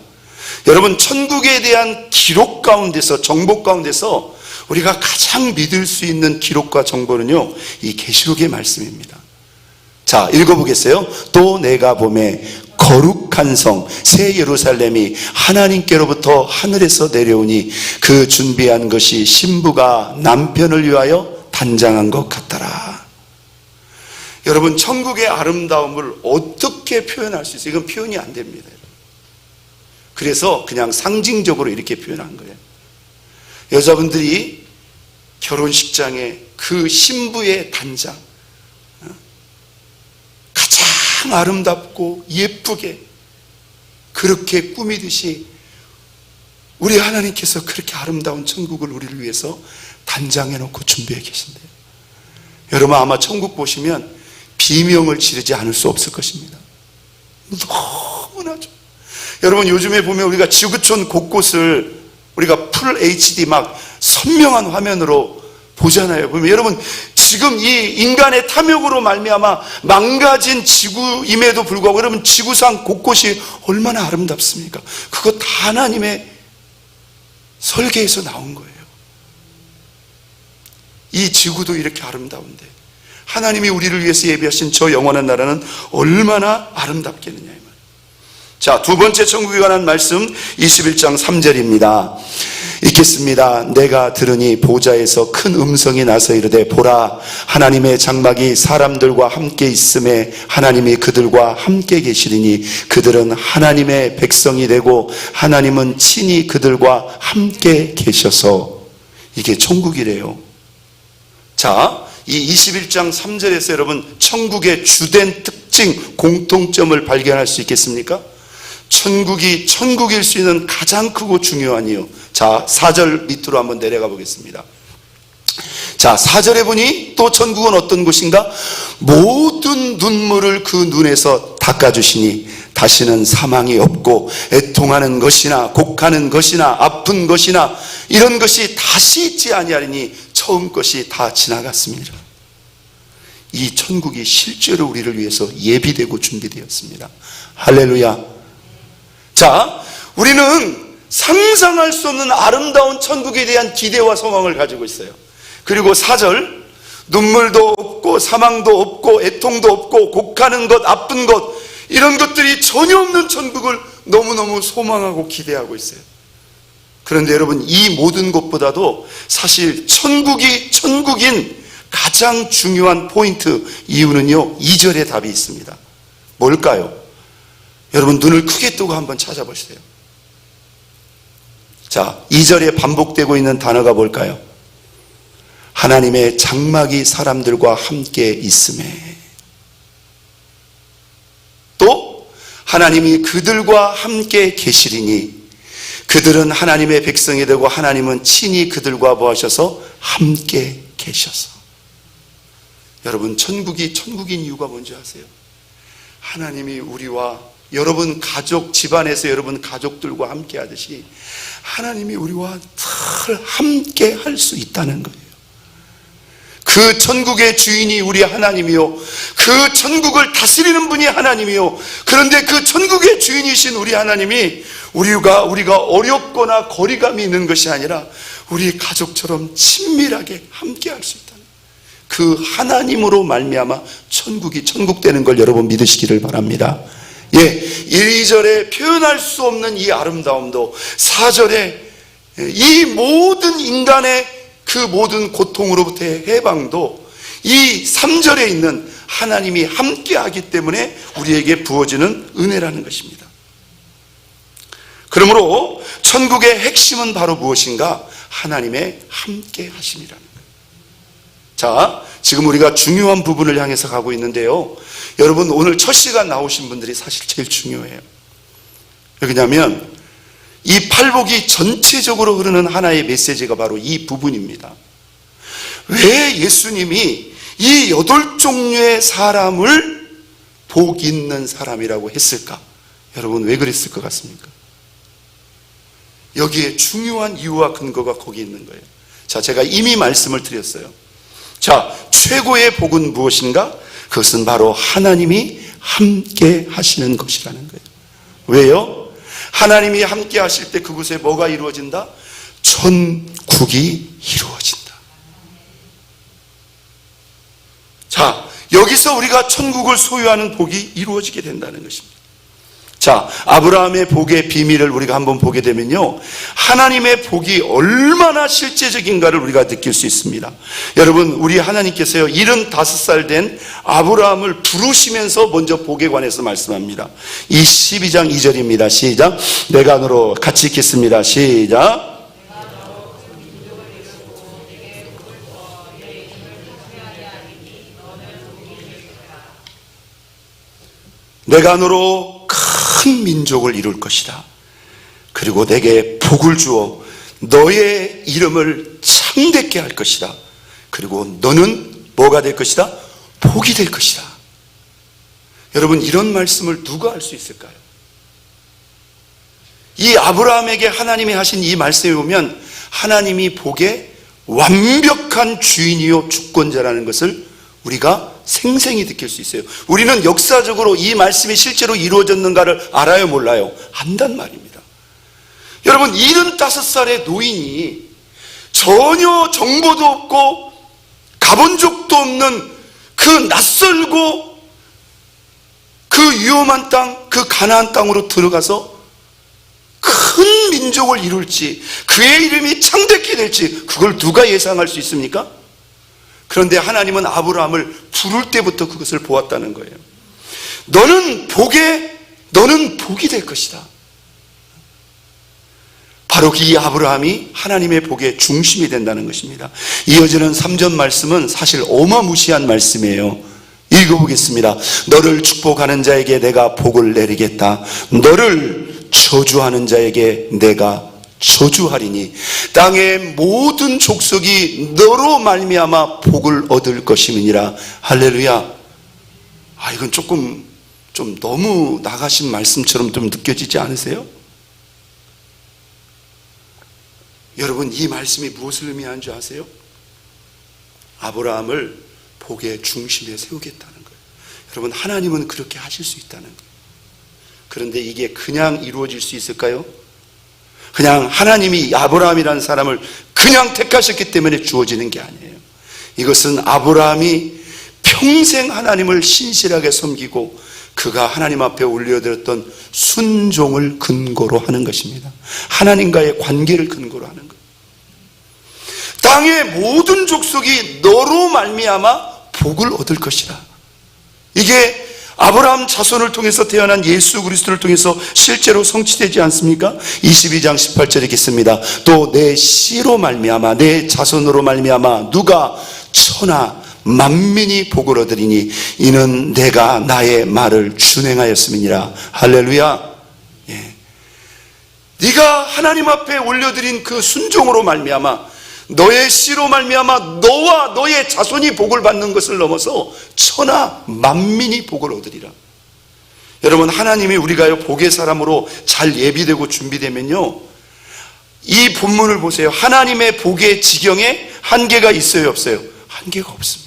여러분, 천국에 대한 기록 가운데서, 정보 가운데서 우리가 가장 믿을 수 있는 기록과 정보는요, 이 계시록의 말씀입니다. 자, 읽어보겠어요. 또 내가 보매 거룩한 성 새 예루살렘이 하나님께로부터 하늘에서 내려오니 그 준비한 것이 신부가 남편을 위하여 단장한 것 같더라. 여러분, 천국의 아름다움을 어떻게 표현할 수 있어요? 이건 표현이 안 됩니다. 그래서 그냥 상징적으로 이렇게 표현한 거예요. 여자분들이 결혼식장에 그 신부의 단장, 가장 아름답고 예쁘게 그렇게 꾸미듯이 우리 하나님께서 그렇게 아름다운 천국을 우리를 위해서 단장해 놓고 준비해 계신대요. 여러분, 아마 천국 보시면 비명을 지르지 않을 수 없을 것입니다. 너무나죠. 여러분, 요즘에 보면 우리가 지구촌 곳곳을 우리가 풀 HD 막 선명한 화면으로 보잖아요. 보면 여러분, 지금 이 인간의 탐욕으로 말미암아 망가진 지구임에도 불구하고 여러분, 지구상 곳곳이 얼마나 아름답습니까? 그거 다 하나님의 설계에서 나온 거예요. 이 지구도 이렇게 아름다운데 하나님이 우리를 위해서 예비하신 저 영원한 나라는 얼마나 아름답겠느냐 이 말. 자, 두 번째 천국에 관한 말씀 21장 3절입니다. 읽겠습니다. 내가 들으니 보좌에서 큰 음성이 나서 이르되 보라, 하나님의 장막이 사람들과 함께 있음에 하나님이 그들과 함께 계시리니 그들은 하나님의 백성이 되고 하나님은 친히 그들과 함께 계셔서. 이게 천국이래요. 자, 이 21장 3절에서 여러분, 천국의 주된 특징, 공통점을 발견할 수 있겠습니까? 천국이 천국일 수 있는 가장 크고 중요한 이유. 자, 4절 밑으로 한번 내려가 보겠습니다. 자, 4절에 보니 또 천국은 어떤 곳인가? 모든 눈물을 그 눈에서 닦아주시니 다시는 사망이 없고 애통하는 것이나 곡하는 것이나 아픈 것이나 이런 것이 다시 있지 아니하리니 처음 것이 다 지나갔습니다. 이 천국이 실제로 우리를 위해서 예비되고 준비되었습니다. 할렐루야. 자, 우리는 상상할 수 없는 아름다운 천국에 대한 기대와 소망을 가지고 있어요. 그리고 4절, 눈물도 없고 사망도 없고 애통도 없고 곡하는 것, 아픈 것, 이런 것들이 전혀 없는 천국을 너무너무 소망하고 기대하고 있어요. 그런데 여러분, 이 모든 것보다도 사실 천국인 가장 중요한 포인트, 이유는요, 2절에 답이 있습니다. 뭘까요? 여러분, 눈을 크게 뜨고 한번 찾아보세요. 자, 2절에 반복되고 있는 단어가 뭘까요? 하나님의 장막이 사람들과 함께 있음에, 또 하나님이 그들과 함께 계시리니 그들은 하나님의 백성이 되고 하나님은 친히 그들과 뭐 하셔서? 함께 계셔서. 여러분, 천국인 이유가 뭔지 아세요? 하나님이 우리와, 여러분 가족, 집안에서 여러분 가족들과 함께 하듯이 하나님이 우리와 늘 함께 할 수 있다는 거예요. 그 천국의 주인이 우리 하나님이요, 그 천국을 다스리는 분이 하나님이요, 그런데 그 천국의 주인이신 우리 하나님이 우리가 어렵거나 거리감이 있는 것이 아니라 우리 가족처럼 친밀하게 함께 할 수 있다는, 그 하나님으로 말미암아 천국 되는 걸 여러분 믿으시기를 바랍니다. 2절에 표현할 수 없는 이 아름다움도, 4절에 이 모든 인간의 그 모든 고통으로부터의 해방도, 이 3절에 있는 하나님이 함께하기 때문에 우리에게 부어지는 은혜라는 것입니다. 그러므로 천국의 핵심은 바로 무엇인가? 하나님의 함께하심이라는 거예요. 자, 지금 우리가 중요한 부분을 향해서 가고 있는데요, 여러분, 오늘 첫 시간 나오신 분들이 사실 제일 중요해요. 왜냐하면 이 팔복이 전체적으로 흐르는 하나의 메시지가 바로 이 부분입니다. 왜 예수님이 이 8종류의 사람을 복 있는 사람이라고 했을까? 여러분, 왜 그랬을 것 같습니까? 여기에 중요한 이유와 근거가 거기 있는 거예요. 자, 제가 이미 말씀을 드렸어요. 자, 최고의 복은 무엇인가? 그것은 바로 하나님이 함께 하시는 것이라는 거예요. 왜요? 하나님이 함께 하실 때 그곳에 뭐가 이루어진다? 천국이 이루어진다. 자, 여기서 우리가 천국을 소유하는 복이 이루어지게 된다는 것입니다. 자, 아브라함의 복의 비밀을 우리가 한번 보게 되면요, 하나님의 복이 얼마나 실제적인가를 우리가 느낄 수 있습니다. 여러분, 우리 하나님께서요, 75살 된 아브라함을 부르시면서 먼저 복에 관해서 말씀합니다. 이 12장 2절입니다. 시작. 내가 너로, 같이 읽겠습니다. 시작. 내가 너로 큰 민족을 이룰 것이다. 그리고 내게 복을 주어 너의 이름을 참되게 할 것이다. 그리고 너는 뭐가 될 것이다? 복이 될 것이다. 여러분, 이런 말씀을 누가 할 수 있을까요? 이 아브라함에게 하나님이 하신 이 말씀에 보면 하나님이 복의 완벽한 주인이요 주권자라는 것을 우리가 생생히 느낄 수 있어요. 우리는 역사적으로 이 말씀이 실제로 이루어졌는가를 알아요, 몰라요? 안단 말입니다. 여러분, 75살의 노인이 전혀 정보도 없고 가본 적도 없는 그 낯설고 그 위험한 땅, 그 가나안 땅으로 들어가서 큰 민족을 이룰지, 그의 이름이 창대케 될지, 그걸 누가 예상할 수 있습니까? 그런데 하나님은 아브라함을 부를 때부터 그것을 보았다는 거예요. 너는 복이 될 것이다. 바로 이 아브라함이 하나님의 복의 중심이 된다는 것입니다. 이어지는 3절 말씀은 사실 어마무시한 말씀이에요. 읽어보겠습니다. 너를 축복하는 자에게 내가 복을 내리겠다. 너를 저주하는 자에게 내가 저주하리니 땅의 모든 족속이 너로 말미암아 복을 얻을 것임이니라. 할렐루야. 이건 조금 좀 너무 나가신 말씀처럼 좀 느껴지지 않으세요? 여러분, 이 말씀이 무엇을 의미하는 줄 아세요? 아브라함을 복의 중심에 세우겠다는 거예요. 여러분, 하나님은 그렇게 하실 수 있다는 거예요. 그런데 이게 그냥 이루어질 수 있을까요? 그냥 하나님이 아브라함이라는 사람을 그냥 택하셨기 때문에 주어지는 게 아니에요. 이것은 아브라함이 평생 하나님을 신실하게 섬기고 그가 하나님 앞에 올려드렸던 순종을 근거로 하는 것입니다. 하나님과의 관계를 근거로 하는 것. 땅의 모든 족속이 너로 말미암아 복을 얻을 것이라. 이게 아브라함 자손을 통해서 태어난 예수 그리스도를 통해서 실제로 성취되지 않습니까? 22장 18절에 있습니다. 또 내 씨로 말미암아 내 자손으로 말미암아 누가 천하 만민이 복을 얻으리니 이는 내가 나의 말을 준행하였음이니라. 할렐루야. 예. 네가 하나님 앞에 올려드린 그 순종으로 말미암아 너의 씨로 말미암아 너와 너의 자손이 복을 받는 것을 넘어서 천하 만민이 복을 얻으리라. 여러분, 하나님이 우리가요 복의 사람으로 잘 예비되고 준비되면요, 이 본문을 보세요. 하나님의 복의 지경에 한계가 있어요, 없어요? 한계가 없습니다.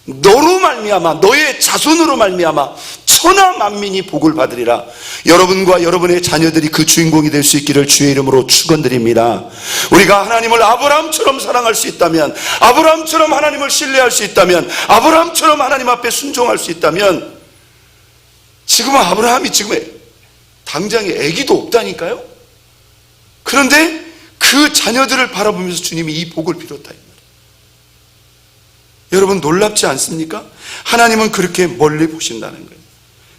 너로 말미암아 너의 자손으로 말미암아 천하 만민이 복을 받으리라. 여러분과 여러분의 자녀들이 그 주인공이 될 수 있기를 주의 이름으로 축원드립니다. 우리가 하나님을 아브라함처럼 사랑할 수 있다면, 아브라함처럼 하나님을 신뢰할 수 있다면, 아브라함처럼 하나님 앞에 순종할 수 있다면, 지금은 아브라함이 지금 당장에 아기도 없다니까요. 그런데 그 자녀들을 바라보면서 주님이 이 복을 빌었다. 여러분, 놀랍지 않습니까? 하나님은 그렇게 멀리 보신다는 거예요.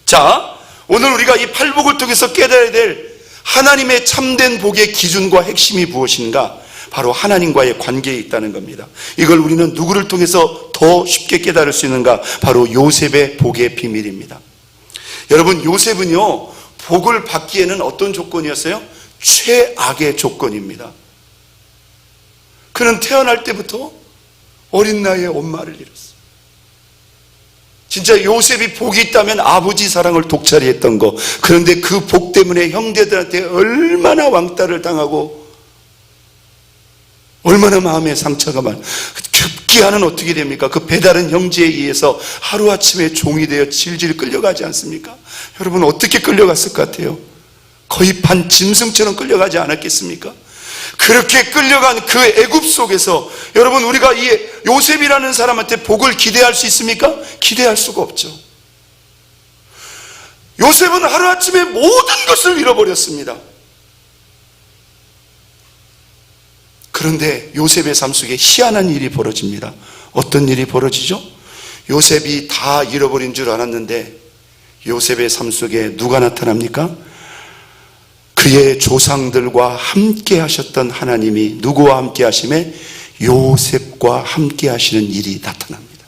자, 오늘 우리가 이 팔복을 통해서 깨달아야 될 하나님의 참된 복의 기준과 핵심이 무엇인가? 바로 하나님과의 관계에 있다는 겁니다. 이걸 우리는 누구를 통해서 더 쉽게 깨달을 수 있는가? 바로 요셉의 복의 비밀입니다. 여러분, 요셉은요 복을 받기에는 어떤 조건이었어요? 최악의 조건입니다. 그는 태어날 때부터 어린 나이에 엄마를 잃었어요. 진짜 요셉이 복이 있다면 아버지 사랑을 독차지했던 거. 그런데 그 복 때문에 형제들한테 얼마나 왕따를 당하고 얼마나 마음의 상처가 많아. 급기야는 어떻게 됩니까? 그 배다른 형제에 의해서 하루아침에 종이 되어 질질 끌려가지 않습니까? 여러분, 어떻게 끌려갔을 것 같아요? 거의 반 짐승처럼 끌려가지 않았겠습니까? 그렇게 끌려간 그 애굽 속에서 여러분, 우리가 이 요셉이라는 사람한테 복을 기대할 수 있습니까? 기대할 수가 없죠. 요셉은 하루아침에 모든 것을 잃어버렸습니다. 그런데 요셉의 삶 속에 희한한 일이 벌어집니다. 어떤 일이 벌어지죠? 요셉이 다 잃어버린 줄 알았는데 요셉의 삶 속에 누가 나타납니까? 그의 조상들과 함께 하셨던 하나님이 누구와 함께 하심에? 요셉과 함께 하시는 일이 나타납니다.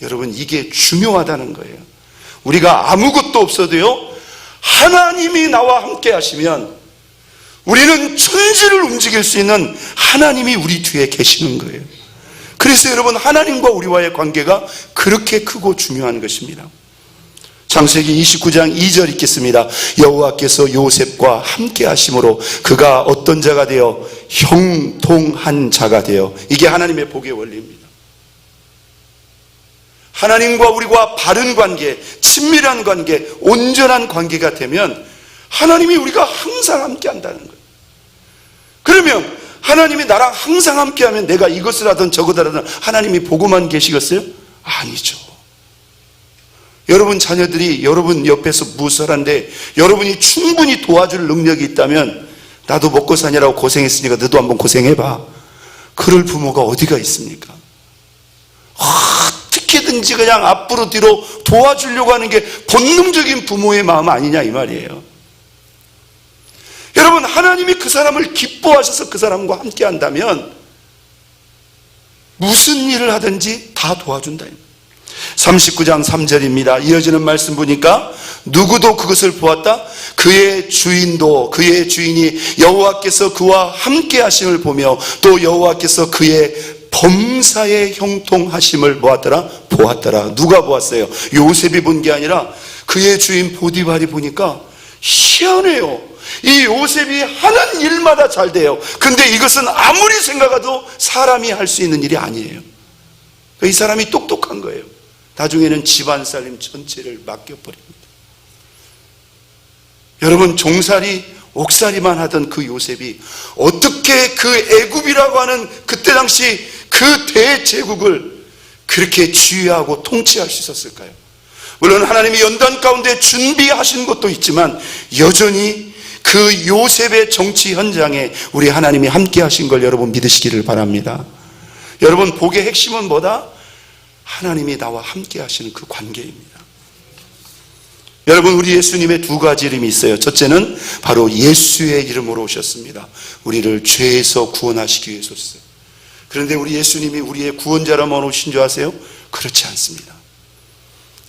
여러분, 이게 중요하다는 거예요. 우리가 아무것도 없어도요 하나님이 나와 함께 하시면 우리는 천지를 움직일 수 있는 하나님이 우리 뒤에 계시는 거예요. 그래서 여러분, 하나님과 우리와의 관계가 그렇게 크고 중요한 것입니다. 창세기 29장 2절 읽겠습니다. 여호와께서 요셉과 함께 하심으로 그가 어떤 자가 되어 형통한 자가 되어. 이게 하나님의 복의 원리입니다. 하나님과 우리가 바른 관계, 친밀한 관계, 온전한 관계가 되면 하나님이 우리가 항상 함께 한다는 거예요. 그러면 하나님이 나랑 항상 함께 하면 내가 이것을 하든 저것을 하든 하나님이 보고만 계시겠어요? 아니죠. 여러분 자녀들이 여러분 옆에서 무엇을 하는데 여러분이 충분히 도와줄 능력이 있다면 나도 먹고 사냐라고 고생했으니까 너도 한번 고생해봐. 그럴 부모가 어디가 있습니까? 어떻게든지 그냥 앞으로 뒤로 도와주려고 하는 게 본능적인 부모의 마음 아니냐 이 말이에요. 여러분, 하나님이 그 사람을 기뻐하셔서 그 사람과 함께 한다면 무슨 일을 하든지 다 도와준다. 39장 3절입니다. 이어지는 말씀 보니까 누구도 그것을 보았다. 그의 주인도, 그의 주인이 여호와께서 그와 함께 하심을 보며 또 여호와께서 그의 범사에 형통하심을 보았더라. 보았더라. 누가 보았어요? 요셉이 본 게 아니라 그의 주인 보디발이 보니까 희한해요. 이 요셉이 하는 일마다 잘 돼요. 근데 이것은 아무리 생각해도 사람이 할 수 있는 일이 아니에요. 이 사람이 똑똑한 거예요. 나중에는 집안 살림 전체를 맡겨버립니다. 여러분, 종살이 옥살이만 하던 그 요셉이 어떻게 그 애굽이라고 하는 그때 당시 그 대제국을 그렇게 지휘하고 통치할 수 있었을까요? 물론 하나님이 연단 가운데 준비하신 것도 있지만 여전히 그 요셉의 정치 현장에 우리 하나님이 함께 하신 걸 여러분 믿으시기를 바랍니다. 여러분, 복의 핵심은 뭐다? 하나님이 나와 함께 하시는 그 관계입니다. 여러분, 우리 예수님의 두 가지 이름이 있어요. 첫째는 바로 예수의 이름으로 오셨습니다. 우리를 죄에서 구원하시기 위해서 오셨어요. 그런데 우리 예수님이 우리의 구원자로만 오신 줄 아세요? 그렇지 않습니다.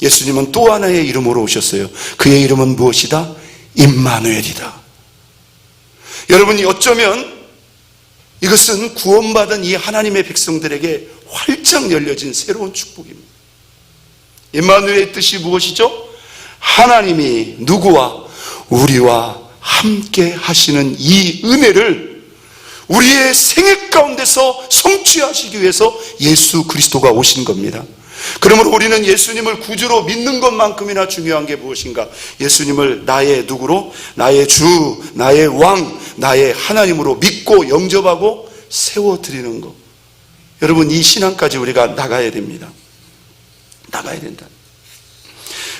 예수님은 또 하나의 이름으로 오셨어요. 그의 이름은 무엇이다? 임마누엘이다. 여러분이 어쩌면 이것은 구원받은 이 하나님의 백성들에게 활짝 열려진 새로운 축복입니다. 임마누엘의 뜻이 무엇이죠? 하나님이 누구와? 우리와 함께 하시는 이 은혜를 우리의 생애 가운데서 성취하시기 위해서 예수 그리스도가 오신 겁니다. 그러므로 우리는 예수님을 구주로 믿는 것만큼이나 중요한 게 무엇인가? 예수님을 나의 누구로? 나의 주, 나의 왕, 나의 하나님으로 믿고 영접하고 세워드리는 것. 여러분, 이 신앙까지 우리가 나가야 됩니다. 나가야 된다.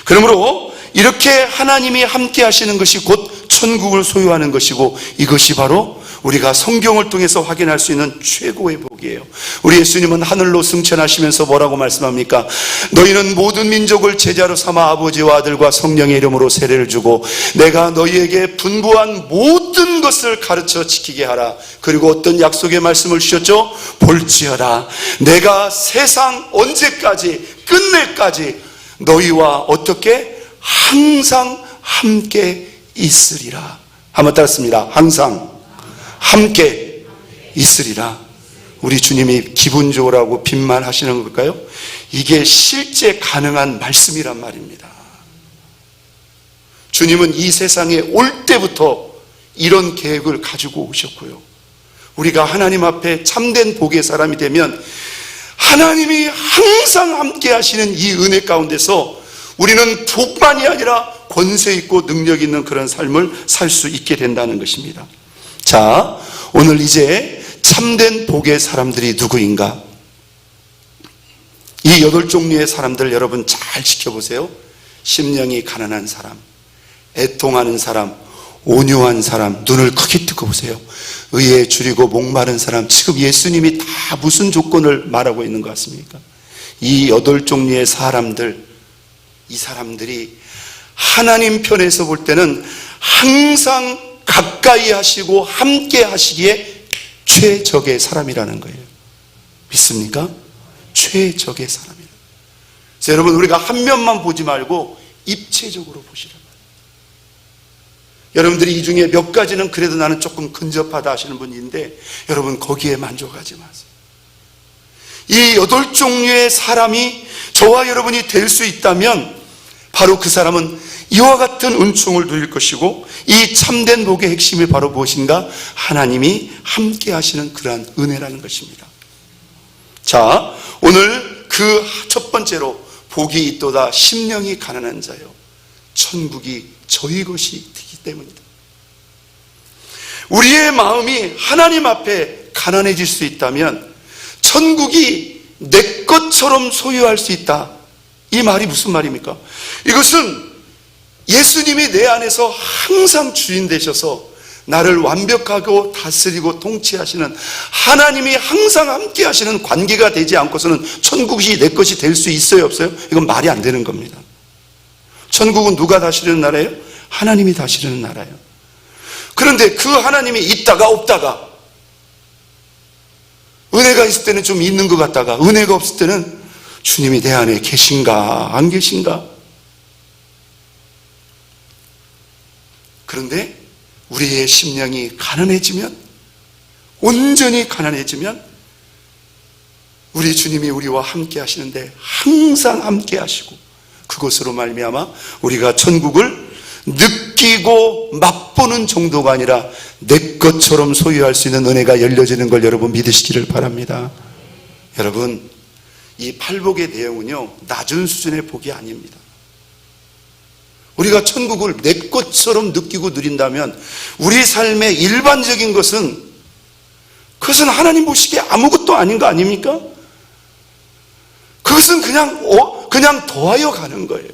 그러므로 이렇게 하나님이 함께 하시는 것이 곧 천국을 소유하는 것이고, 이것이 바로 우리가 성경을 통해서 확인할 수 있는 최고의 복이에요. 우리 예수님은 하늘로 승천하시면서 뭐라고 말씀합니까? 너희는 모든 민족을 제자로 삼아 아버지와 아들과 성령의 이름으로 세례를 주고 내가 너희에게 분부한 모든 것을 가르쳐 지키게 하라. 그리고 어떤 약속의 말씀을 주셨죠? 볼지어다 내가 세상 언제까지, 끝내까지 너희와 어떻게? 항상 함께 있으리라. 한번 따랐습니다. 항상 함께 있으리라. 우리 주님이 기분 좋으라고 빈말 하시는 걸까요? 이게 실제 가능한 말씀이란 말입니다. 주님은 이 세상에 올 때부터 이런 계획을 가지고 오셨고요. 우리가 하나님 앞에 참된 복의 사람이 되면 하나님이 항상 함께 하시는 이 은혜 가운데서 우리는 복만이 아니라 권세 있고 능력 있는 그런 삶을 살 수 있게 된다는 것입니다. 자, 오늘 이제 참된 복의 사람들이 누구인가? 이 8종류의 사람들 여러분 잘 지켜보세요. 심령이 가난한 사람, 애통하는 사람, 온유한 사람, 눈을 크게 뜨고 보세요. 의에 줄이고 목마른 사람. 지금 예수님이 다 무슨 조건을 말하고 있는 것 같습니까? 이 8종류의 사람들, 이 사람들이 하나님 편에서 볼 때는 항상 가까이 하시고 함께 하시기에 최적의 사람이라는 거예요. 믿습니까? 최적의 사람이라. 그래서 여러분, 우리가 한 면만 보지 말고 입체적으로 보시라. 여러분들이 이 중에 몇 가지는 그래도 나는 조금 근접하다 하시는 분이 있는데 여러분 거기에 만족하지 마세요. 이 8종류의 사람이 저와 여러분이 될 수 있다면 바로 그 사람은 이와 같은 은총을 누릴 것이고, 이 참된 복의 핵심이 바로 무엇인가? 하나님이 함께 하시는 그러한 은혜라는 것입니다. 자, 오늘 그 첫 번째로 복이 있도다 심령이 가난한 자요 천국이 저희 것이 되기 때문이다. 우리의 마음이 하나님 앞에 가난해질 수 있다면 천국이 내 것처럼 소유할 수 있다. 이 말이 무슨 말입니까? 이것은 예수님이 내 안에서 항상 주인 되셔서 나를 완벽하고 다스리고 통치하시는 하나님이 항상 함께 하시는 관계가 되지 않고서는 천국이 내 것이 될 수 있어요, 없어요? 이건 말이 안 되는 겁니다. 천국은 누가 다스리는 나라예요? 하나님이 다스리는 나라예요. 그런데 그 하나님이 있다가 없다가, 은혜가 있을 때는 좀 있는 것 같다가 은혜가 없을 때는 주님이 내 안에 계신가 안 계신가? 그런데 우리의 심령이 가난해지면, 온전히 가난해지면 우리 주님이 우리와 함께 하시는데 항상 함께 하시고, 그것으로 말미암아 우리가 천국을 느끼고 맛보는 정도가 아니라 내 것처럼 소유할 수 있는 은혜가 열려지는 걸 여러분 믿으시기를 바랍니다. 여러분, 이 팔복의 내용은요 낮은 수준의 복이 아닙니다. 우리가 천국을 내 것처럼 느끼고 누린다면 우리 삶의 일반적인 것은, 그것은 하나님 보시기에 아무것도 아닌 거 아닙니까? 그것은 그냥 더하여 가는 거예요.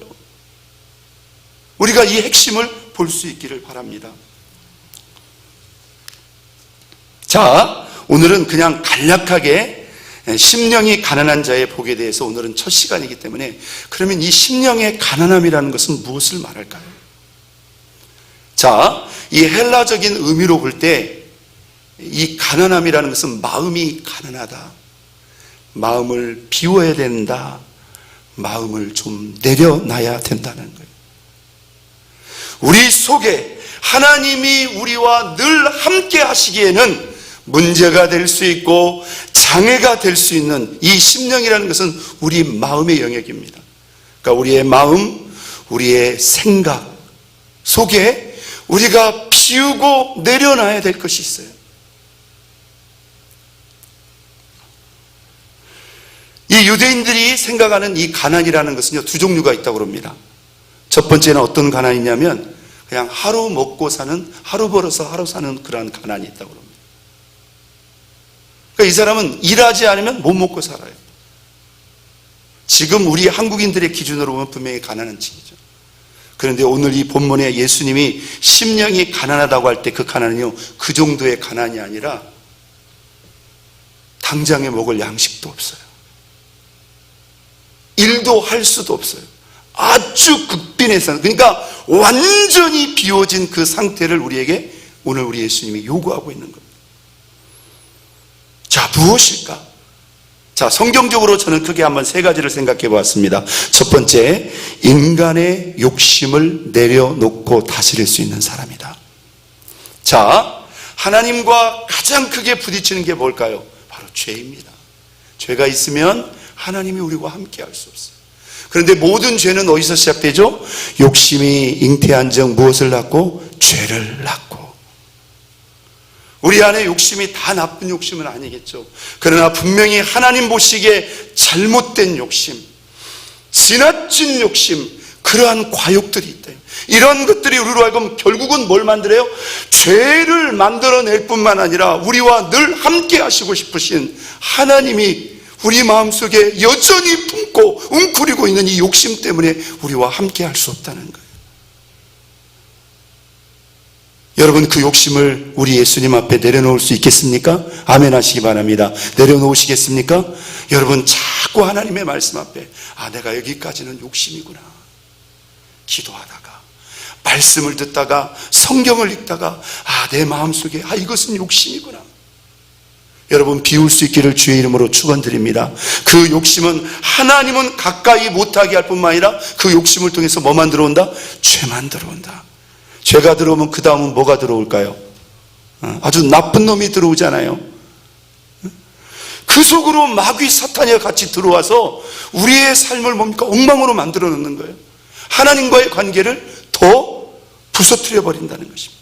우리가 이 핵심을 볼 수 있기를 바랍니다. 자, 오늘은 그냥 간략하게 심령이 가난한 자의 복에 대해서 오늘은 첫 시간이기 때문에, 그러면 이 심령의 가난함이라는 것은 무엇을 말할까요? 자, 이 헬라적인 의미로 볼 때 이 가난함이라는 것은 마음이 가난하다, 마음을 비워야 된다, 마음을 좀 내려놔야 된다는 거예요. 우리 속에 하나님이 우리와 늘 함께 하시기에는 문제가 될 수 있고 장애가 될 수 있는 이 심령이라는 것은 우리 마음의 영역입니다. 그러니까 우리의 마음, 우리의 생각 속에 우리가 비우고 내려놔야 될 것이 있어요. 이 유대인들이 생각하는 이 가난이라는 것은요, 두 종류가 있다고 합니다. 첫 번째는 어떤 가난이냐면 그냥 하루 먹고 사는, 하루 벌어서 하루 사는 그러한 가난이 있다고 합니다. 그러니까 이 사람은 일하지 않으면 못 먹고 살아요. 지금 우리 한국인들의 기준으로 보면 분명히 가난한 층이죠. 그런데 오늘 이 본문에 예수님이 심령이 가난하다고 할 때 그 가난은요, 그 정도의 가난이 아니라 당장에 먹을 양식도 없어요. 일도 할 수도 없어요. 아주 극빈해서, 그러니까 완전히 비워진 그 상태를 우리에게 오늘 우리 예수님이 요구하고 있는 겁니다. 자, 무엇일까? 자, 성경적으로 저는 크게 한번 세 가지를 생각해 보았습니다. 첫 번째, 인간의 욕심을 내려놓고 다스릴 수 있는 사람이다. 자, 하나님과 가장 크게 부딪히는 게 뭘까요? 바로 죄입니다. 죄가 있으면 하나님이 우리와 함께 할 수 없어요. 그런데 모든 죄는 어디서 시작되죠? 욕심이 잉태한 적 무엇을 낳고? 죄를 낳고. 우리 안에 욕심이 다 나쁜 욕심은 아니겠죠. 그러나 분명히 하나님 보시기에 잘못된 욕심, 지나친 욕심, 그러한 과욕들이 있다. 이런 것들이 우리로 하여금 결국은 뭘 만들어요? 죄를 만들어낼 뿐만 아니라 우리와 늘 함께 하시고 싶으신 하나님이 우리 마음속에 여전히 품고 웅크리고 있는 이 욕심 때문에 우리와 함께 할 수 없다는 거예요. 여러분, 그 욕심을 우리 예수님 앞에 내려놓을 수 있겠습니까? 아멘 하시기 바랍니다. 내려놓으시겠습니까? 여러분, 자꾸 하나님의 말씀 앞에 내가 여기까지는 욕심이구나. 기도하다가, 말씀을 듣다가, 성경을 읽다가 내 마음속에 이것은 욕심이구나. 여러분, 비울 수 있기를 주의 이름으로 축원드립니다. 그 욕심은 하나님은 가까이 못하게 할 뿐만 아니라 그 욕심을 통해서 뭐만 들어온다? 죄만 들어온다. 죄가 들어오면 그 다음은 뭐가 들어올까요? 아주 나쁜 놈이 들어오잖아요. 그 속으로 마귀 사탄이 같이 들어와서 우리의 삶을 뭡니까? 엉망으로 만들어 놓는 거예요. 하나님과의 관계를 더 부서뜨려 버린다는 것입니다.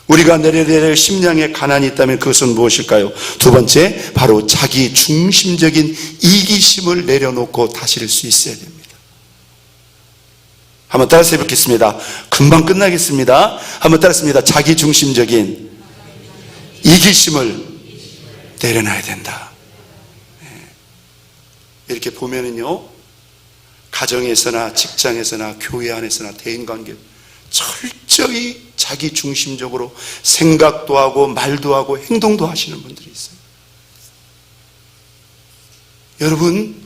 우리가 내려야 될 심령의 가난이 있다면 그것은 무엇일까요? 두 번째, 바로 자기 중심적인 이기심을 내려놓고 다스릴 수 있어야 됩니다. 한번 따라서 해보겠습니다. 금방 끝나겠습니다. 한번 따라했습니다. 자기 중심적인 이기심을 내려놔야 된다. 이렇게 보면은요, 가정에서나 직장에서나 교회 안에서나 대인관계 철저히 자기 중심적으로 생각도 하고 말도 하고 행동도 하시는 분들이 있어요. 여러분,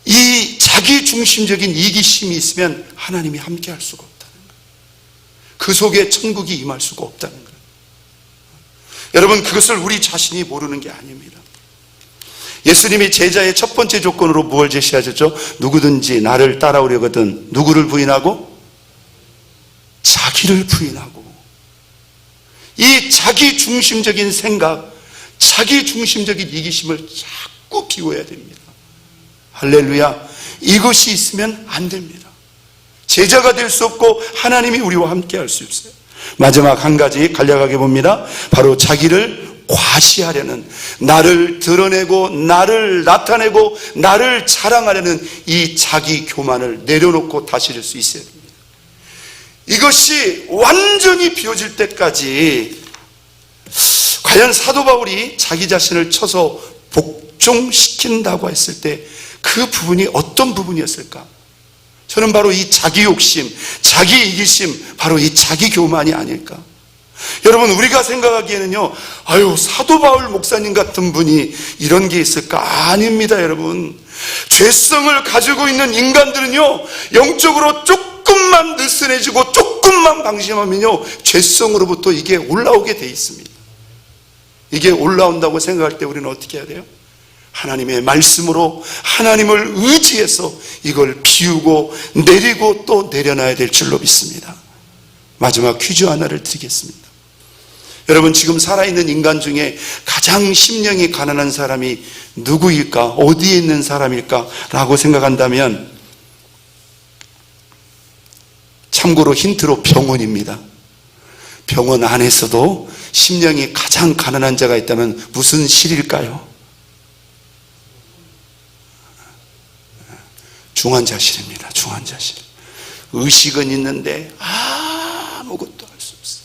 이 자기 중심적인 이기심이 있으면 하나님이 함께 할 수가 없다는 거예요. 그 속에 천국이 임할 수가 없다는 거예요. 여러분, 그것을 우리 자신이 모르는 게 아닙니다. 예수님이 제자의 첫 번째 조건으로 무엇을 제시하셨죠? 누구든지 나를 따라오려거든 누구를 부인하고? 자기를 부인하고. 이 자기 중심적인 생각, 자기 중심적인 이기심을 자꾸 비워야 됩니다. 할렐루야. 이것이 있으면 안 됩니다. 제자가 될 수 없고 하나님이 우리와 함께 할 수 없어요. 마지막 한 가지 간략하게 봅니다. 바로 자기를 과시하려는, 나를 드러내고 나를 나타내고 나를 자랑하려는 이 자기 교만을 내려놓고 다스릴 수 있어야 됩니다. 이것이 완전히 비워질 때까지 과연 사도 바울이 자기 자신을 쳐서 복종시킨다고 했을 때 그 부분이 어떤 부분이었을까? 저는 바로 이 자기 욕심, 자기 이기심, 바로 이 자기 교만이 아닐까. 여러분, 우리가 생각하기에는요, 사도 바울 목사님 같은 분이 이런 게 있을까? 아닙니다, 여러분. 죄성을 가지고 있는 인간들은요, 영적으로 조금만 느슨해지고 조금만 방심하면요, 죄성으로부터 이게 올라오게 돼 있습니다. 이게 올라온다고 생각할 때 우리는 어떻게 해야 돼요? 하나님의 말씀으로 하나님을 의지해서 이걸 비우고 내리고 또 내려놔야 될 줄로 믿습니다. 마지막 퀴즈 하나를 드리겠습니다. 여러분, 지금 살아있는 인간 중에 가장 심령이 가난한 사람이 누구일까? 어디에 있는 사람일까? 라고 생각한다면, 참고로 힌트로 병원입니다. 병원 안에서도 심령이 가장 가난한 자가 있다면 무슨 실일까요? 중환자실입니다. 중환자실. 의식은 있는데 아무것도 할 수 없어요.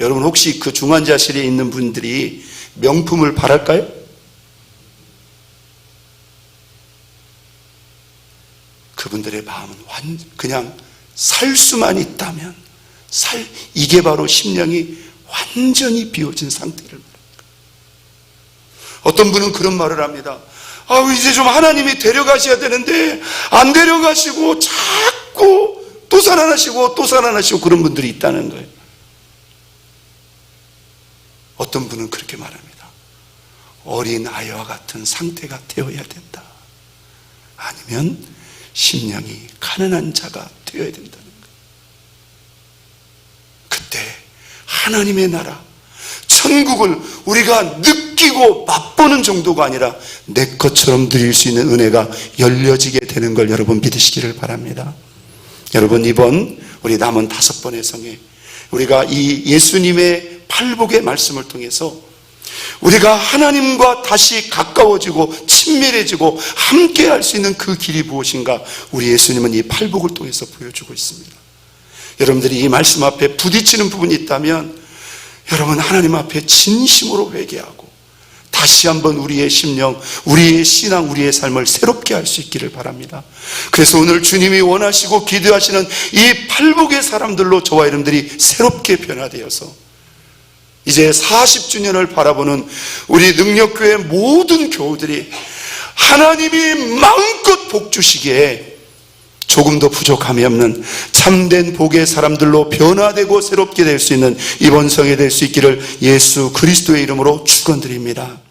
여러분, 혹시 그 중환자실에 있는 분들이 명품을 바랄까요? 그분들의 마음은 그냥 살 수만 있다면 이게 바로 심령이 완전히 비워진 상태를 말합니다. 어떤 분은 그런 말을 합니다. 이제 좀 하나님이 데려가셔야 되는데 안 데려가시고 자꾸 또 살아나시고 또 살아나시고 그런 분들이 있다는 거예요. 어떤 분은 그렇게 말합니다. 어린 아이와 같은 상태가 되어야 된다. 아니면 심령이 가난한 자가 되어야 된다는 거예요. 그때 하나님의 나라, 천국을 우리가 느끼고 맛보는 정도가 아니라 내 것처럼 누릴 수 있는 은혜가 열려지게 되는 걸 여러분 믿으시기를 바랍니다. 여러분, 이번 우리 남은 5번의 성에 우리가 이 예수님의 팔복의 말씀을 통해서 우리가 하나님과 다시 가까워지고 친밀해지고 함께 할 수 있는 그 길이 무엇인가, 우리 예수님은 이 팔복을 통해서 보여주고 있습니다. 여러분들이 이 말씀 앞에 부딪히는 부분이 있다면 여러분, 하나님 앞에 진심으로 회개하고 다시 한번 우리의 심령, 우리의 신앙, 우리의 삶을 새롭게 할 수 있기를 바랍니다. 그래서 오늘 주님이 원하시고 기도하시는 이 팔복의 사람들로 저와 여러분들이 새롭게 변화되어서 이제 40주년을 바라보는 우리 능력교회 모든 교우들이 하나님이 마음껏 복 주시기에 조금도 부족함이 없는 참된 복의 사람들로 변화되고 새롭게 될 수 있는 이번 성에 될 수 있기를 예수 그리스도의 이름으로 축원드립니다.